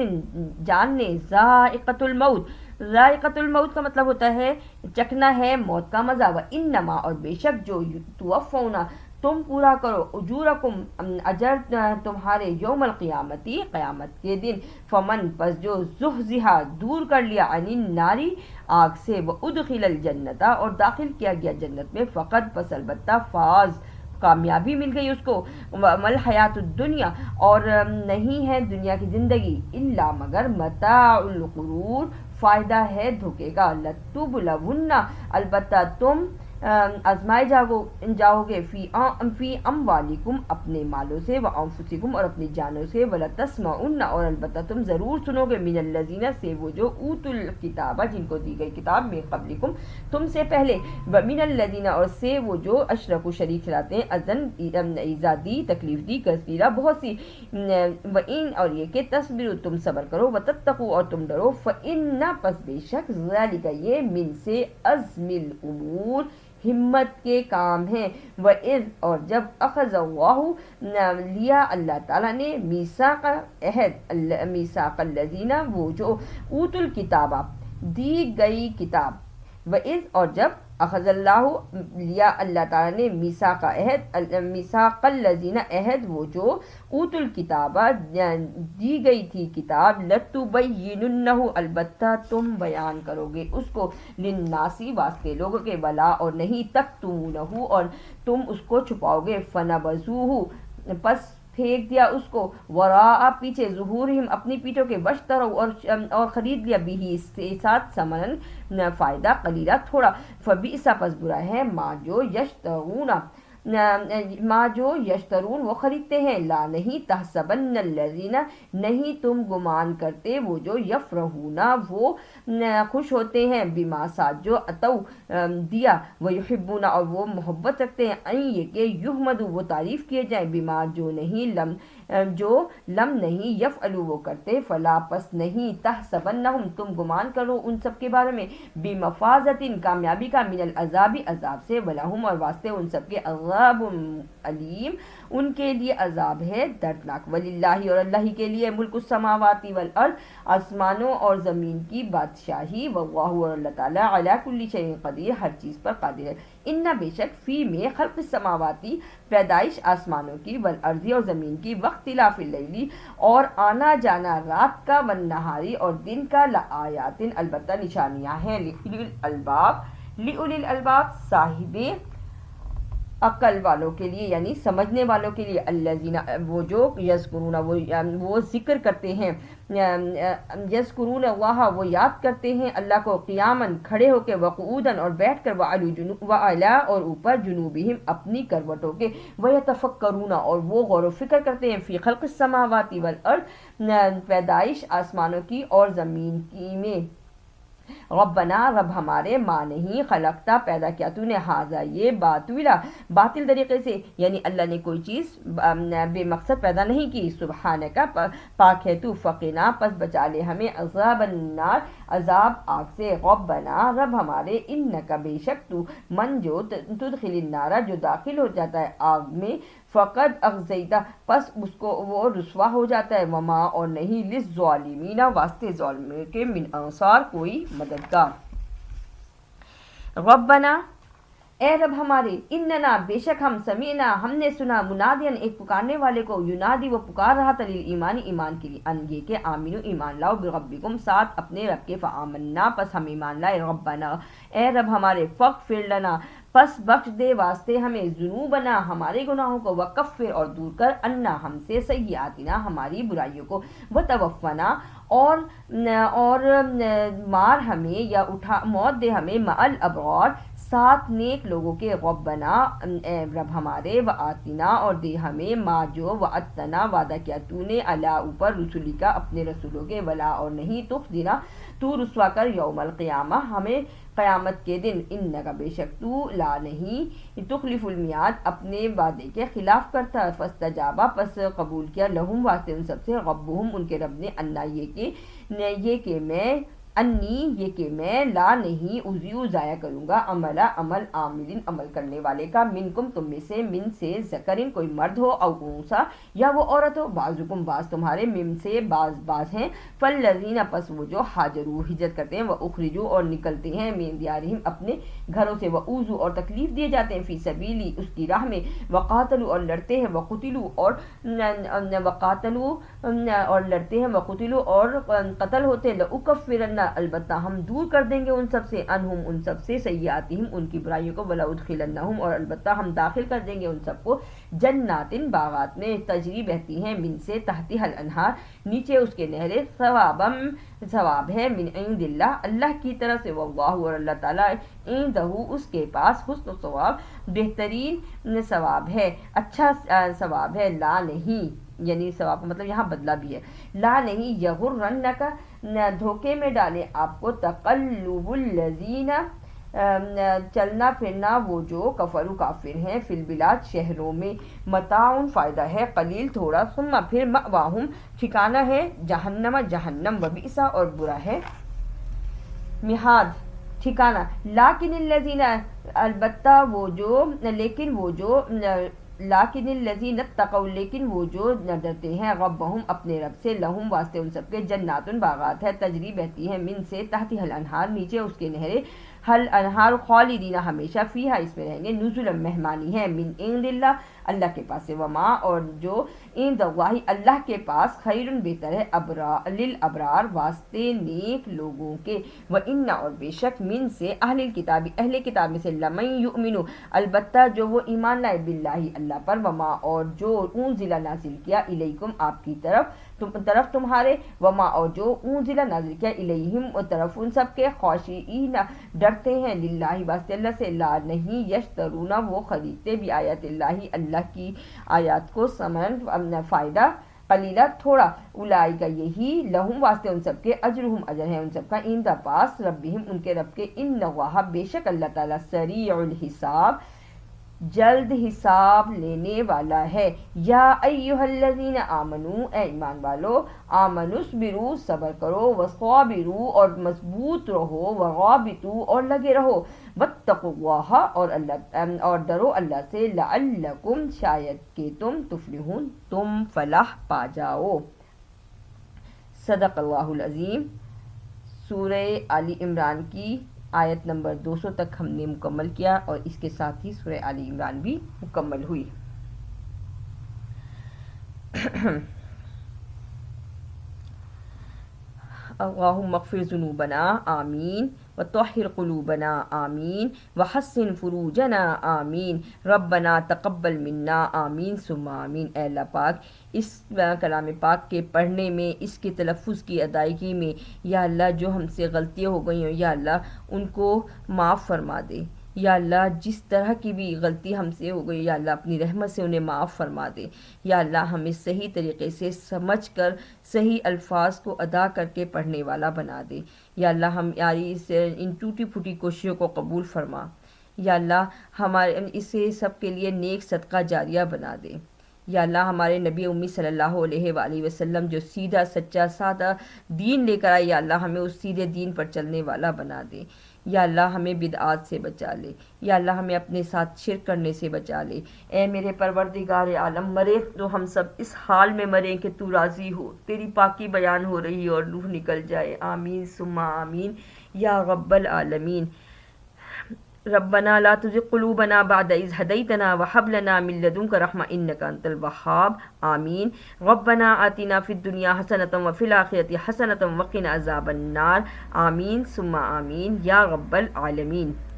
جان نے، ذائقۃ الموت، ذائقۃ الموت کا مطلب ہوتا ہے چکھنا ہے موت کا مزہ، وانما اور بے شک جو، توفون تم پورا کرو، اجورکم اجر تمہارے، یوم القیامتی قیامت کے دن، فمن پس جو، زحزحا دور کر لیا، عن الناری آگ سے، وادخل الجنت اور داخل کیا گیا جنت میں، فقط پس البتہ، فاز کامیابی مل گئی اس کو، مل حیات الدنیا، اور نہیں ہے دنیا کی زندگی الا مگر متاع الغرور، فائدہ ہے دھوکے کا، لتبلون البتہ تم آزمائے جاؤ گے فی اموالکم اپنے مالوں سے، و انفسکم اور اپنی جانوں سے، ولتسمعن اور البتہ تم ضرور سنو گے، من الذین سے وہ جو اوتوا الکتاب جن کو دی گئی کتاب، من قبلکم تم سے پہلے، ومن الذین اور سے وہ جو اشرکوا شریک ٹھہراتے ہیں، اذن ایذا دی تکلیف دی، کثیرہ بہت سی، وَإِن اور یہ کہ تصبروا تم صبر کرو، وتتقوا اور تم ڈرو، فإن پس بے شک ذالک یہ من سے عزم الامور ہمت کے کام ہیں، وَإِذْ اور جب اخذ اللہ لیا اللہ تعالیٰ نے، میثاق عہد، میثاق الذین وہ جو اوتوا الکتاب دی گئی کتاب، وَإِذْ اور جب اخذ اللہ لیا اللہ تعالیٰ نے، میثاق عہد، میثاق الذین عہد وہ جو اوتوا الکتاب دی گئی تھی کتاب، لتبیننہ البتہ تم بیان کرو گے اس کو، للناسی واسطے لوگوں کے، ولا اور نہیں، تکتمونہ اور تم اس کو چھپاؤ گے، فنبذوہ پس پھینک دیا اس کو، وراء پیچھے، ظہورہم اپنی پیٹھوں کے، واشتروا اور خرید لیا، بھی اس کے ساتھ، ثمناً فائدہ، قلیلہ تھوڑا، فبئس پس برا ہے، ما جو یشترون وہ خریدتے ہیں، لا نہیں، تحسبن الذین نہیں تم گمان کرتے وہ جو، یفرحون وہ خوش ہوتے ہیں، بما ساتھ جو، اتو دیا، ویحبون اور وہ محبت رکھتے ہیں، ان یہ کہ یحمدوا وہ تعریف کیے جائیں، بما جو نہیں، لم نہیں، یفعلوا وہ کرتے، فلا پس نہیں، تحسبنہم تم گمان کرو ان سب کے بارے میں، بمفازۃ کامیابی کا، من العذاب عذاب سے، ولہم اور واسطے ان سب کے، عذاب علیم ان کے لیے عذاب ہے دردناک، وللہ اور اللہ ہی کے لیے، ملک السماوات والارض آسمانوں اور زمین کی بادشاہی، واللہ اور اللہ تعالیٰ، علی کل شیء قدیر ہر چیز پر قادر ہے، ان بے شک فی میں، خلق السماواتی پیدائش آسمانوں کی، والارض اور زمین کی، واختلاف اللیل اور آنا جانا رات کا، والنہاری اور دن کا، لآیات البتہ نشانیاں ہیں، لأولی الالباب صاحب عقل والوں کے لیے، یعنی سمجھنے والوں کے لیے، الذین وہ جو، یذکرون وہ ذکر کرتے ہیں، یذکرون اللہ وہ یاد کرتے ہیں اللہ کو، قیاما کھڑے ہو کے، وقعودا اور بیٹھ کر، وعلا اور اوپر، جنوبہم اپنی کروٹوں کے، ویتفکرون اور وہ غور و فکر کرتے ہیں، فی خلق السماوات والارض پیدائش آسمانوں کی اور زمین کی میں، ربنا رب ہمارے، ما نہیں، خلقتا پیدا کیا تو نے، ہاذا یہ، باطل طریقے سے، یعنی اللہ نے کوئی چیز بے مقصد پیدا نہیں کی، سبحانک پاک ہے تو، فقنا پس بچا لے ہمیں، عذاب النار عذاب آگ سے، ربنا رب ہمارے، انک بے شک تو، من جو، تدخل النار جو داخل ہو جاتا ہے آگ میں، فقد اغزیتا پس اس کو وہ رسوا ہو جاتا ہے، وما اور نہیں، للظالمین واسطے ظالموں کے، من انصار کوئی مددگار، ربنا اے رب ہمارے، اننا بے شک ہم، سمعنا ہم نے سنا، منادین ایک پکارنے والے کو، ینادی وہ پکار رہا تھا، للایمان ایمان کے لیے، ان یہ کہ آمینو ایمان لاؤ، بربکم ساتھ اپنے رب کے، فآمنا پس ہم ایمان لائے، ربنا اے رب ہمارے، فاغفر لنا پس بخش دے واسطے ہمیں، ذنوبنا ہمارے گناہوں کو، وکفر اور دور کر، انا ہم سے، سیئاتنا ہماری برائیوں کو، وتوفنا اور مار ہمیں یا موت دے ہمیں، مع الابرار ساتھ نیک لوگوں کے، ربنا اے رب ہمارے، وآتنا اور دے ہمیں، ما جو، وعدتنا وعدہ کیا تو نے، علی اوپر، رسولی کا اپنے رسولوں کے، ولا اور نہیں، تخزنا تو رسوا کر، یوم القیامہ ہمیں قیامت کے دن، انکا بے شک تو، لا نہیں، تخلف المیعاد اپنے وعدے کے خلاف کرتا، فاستجابا پس قبول کیا، لہم واسطے ان سب سے، ربہم ان کے رب نے، انا یہ کہ میں، انی یہ کہ میں، لا نہیں، اضیع ضائع کروں گا، عمل عاملین عمل کرنے والے کا، منکم تم میں سے، من سے، ذکرین کوئی مرد ہو، او انثی یا وہ عورت ہو، بعضکم بعض تمہارے، من سے بعض ہیں، فالذین پس وہ جو، ہاجروا ہجرت کرتے ہیں، واخرجوا اور نکلتے ہیں، من دیارہم اپنے گھروں سے، واوذوا اور تکلیف دیے جاتے ہیں، فی سبیلی اس کی راہ میں، وقاتلوا اور لڑتے ہیں، وقتلوا اور لڑتے ہیں، وقتلوا اور قتل ہوتے ہیں، لأکفرن کفرنا البتہ ہم دور کر دیں گے ان سب سے انہم ان سب سے سیئاتہم ان کی برائیوں کو ولادخلنہم اور البتہ ہم داخل کر دیں گے ان سب کو جنات باغات میں تجری بہتی ہیں من سے تحتها الانہار نیچے اس کے نہریں ثواب ہے من عند اللہ اللہ کی طرف سے واللہ اور اللہ تعالیٰ عندہ اس کے پاس حسن ثواب بہترین ثواب ہے اچھا ثواب ہے لا نہیں یعنی ثواب کا مطلب یہاں بدلہ بھی ہے لا نہیں یغرنک دھوکے میں ڈالے آپ کو تقلب الذین چلنا پھرنا وہ جو کفروا کافر ہیں فی البلاد شہروں میں متاع فائدہ ہے قلیل تھوڑا ثم پھر مأواہم ٹھکانہ ہے جہنم جہنم وبئس اور برا ہے مہاد ٹھکانہ لیکن الذین البتہ وہ جو لیکن الذین اتقوا لیکن وہ جو ڈرتے ہیں ربہم اپنے رب سے لہم واسطے ان سب کے جنات باغات ہے تجری بہتی ہے من سے تحتها الانہار نیچے اس کے نہریں حل انہار خالدین ہمیشہ فیہا اس میں رہیں گے نزلا مہمانی ہے من عند اللہ اللہ کے پاس سے وما اور جو عند اللہ اللہ کے پاس خیرن بہتر ہے للابرار واسطے نیک لوگوں کے وان اور بے شک من سے اہل کتاب میں سے لمن یؤمن البتہ جو وہ ایمان لائے باللہ اللہ پر وما اور جو انزل نازل کیا الیکم آپ کی طرف تمہارے وما اور جو انزل نازل کیا الیہم طرف ان سب کے خاشعین ڈرتے ہیں للہ واسطے اللہ سے لا نہیں یشترون وہ خریدتے بھی آیات اللہ اللہ کی آیات کو ثمن فائدہ قلیلہ تھوڑا اولئک یہی لہم واسطے ان سب کے اجرہم اجر ہے ان سب کا عند پاس ربہم ان کے رب کے ان اللہ بے شک اللہ تعالیٰ سریع الحساب جلد حساب لینے والا ہے یا ایہا الذین آمنو اے ایمان والو آمنوا اصبروا صبر کرو وصابروا اور مضبوط رہو ورابطوا اور لگے رہو واتقوا اللہ اور ڈرو اللہ سے لعلکم شاید کہ تم تفلحون تم فلاح پا جاؤ صدق اللہ العظیم سورہ آل عمران کی آیت نمبر 200 تک ہم نے مکمل کیا اور اس کے ساتھ ہی سورہ آل عمران بھی مکمل ہوئی اللہم اغفر ذنوبنا آمین وطہر قلوبنا آمین وحسن فروجنا آمین ربنا تقبل منا آمین ثم آمین اے اللہ پاک اس کلام پاک کے پڑھنے میں اس کے تلفظ کی ادائیگی میں یا اللہ جو ہم سے غلطیاں ہو گئی ہیں یا اللہ ان کو معاف فرما دے یا اللہ جس طرح کی بھی غلطی ہم سے ہو گئی یا اللہ اپنی رحمت سے انہیں معاف فرما دے یا اللہ ہمیں صحیح طریقے سے سمجھ کر صحیح الفاظ کو ادا کر کے پڑھنے والا بنا دے یا اللہ ہماری ان ٹوٹی پھوٹی کوششوں کو قبول فرما یا اللہ ہمارے اسے سب کے لیے نیک صدقہ جاریہ بنا دے یا اللہ ہمارے نبی امی صلی اللہ علیہ وآلہ وسلم جو سیدھا سچا سادہ دین لے کر آئے یا اللہ ہمیں اس سیدھے دین پر چلنے والا بنا دے یا اللہ ہمیں بدعات سے بچا لے یا اللہ ہمیں اپنے ساتھ شرک کرنے سے بچا لے اے میرے پروردگار عالم مرے تو ہم سب اس حال میں مریں کہ تو راضی ہو تیری پاکی بیان ہو رہی اور روح نکل جائے آمین ثم آمین یا رب العالمین ربنا لا تزغ قلوبنا بعد إذ هديتنا وهب لنا من لدنك رحمة إنك أنت الوهاب آمين ربنا آتنا في الدنيا حسنة وفي الآخرة حسنة وقنا عذاب النار آمين ثم آمين يا رب العالمين.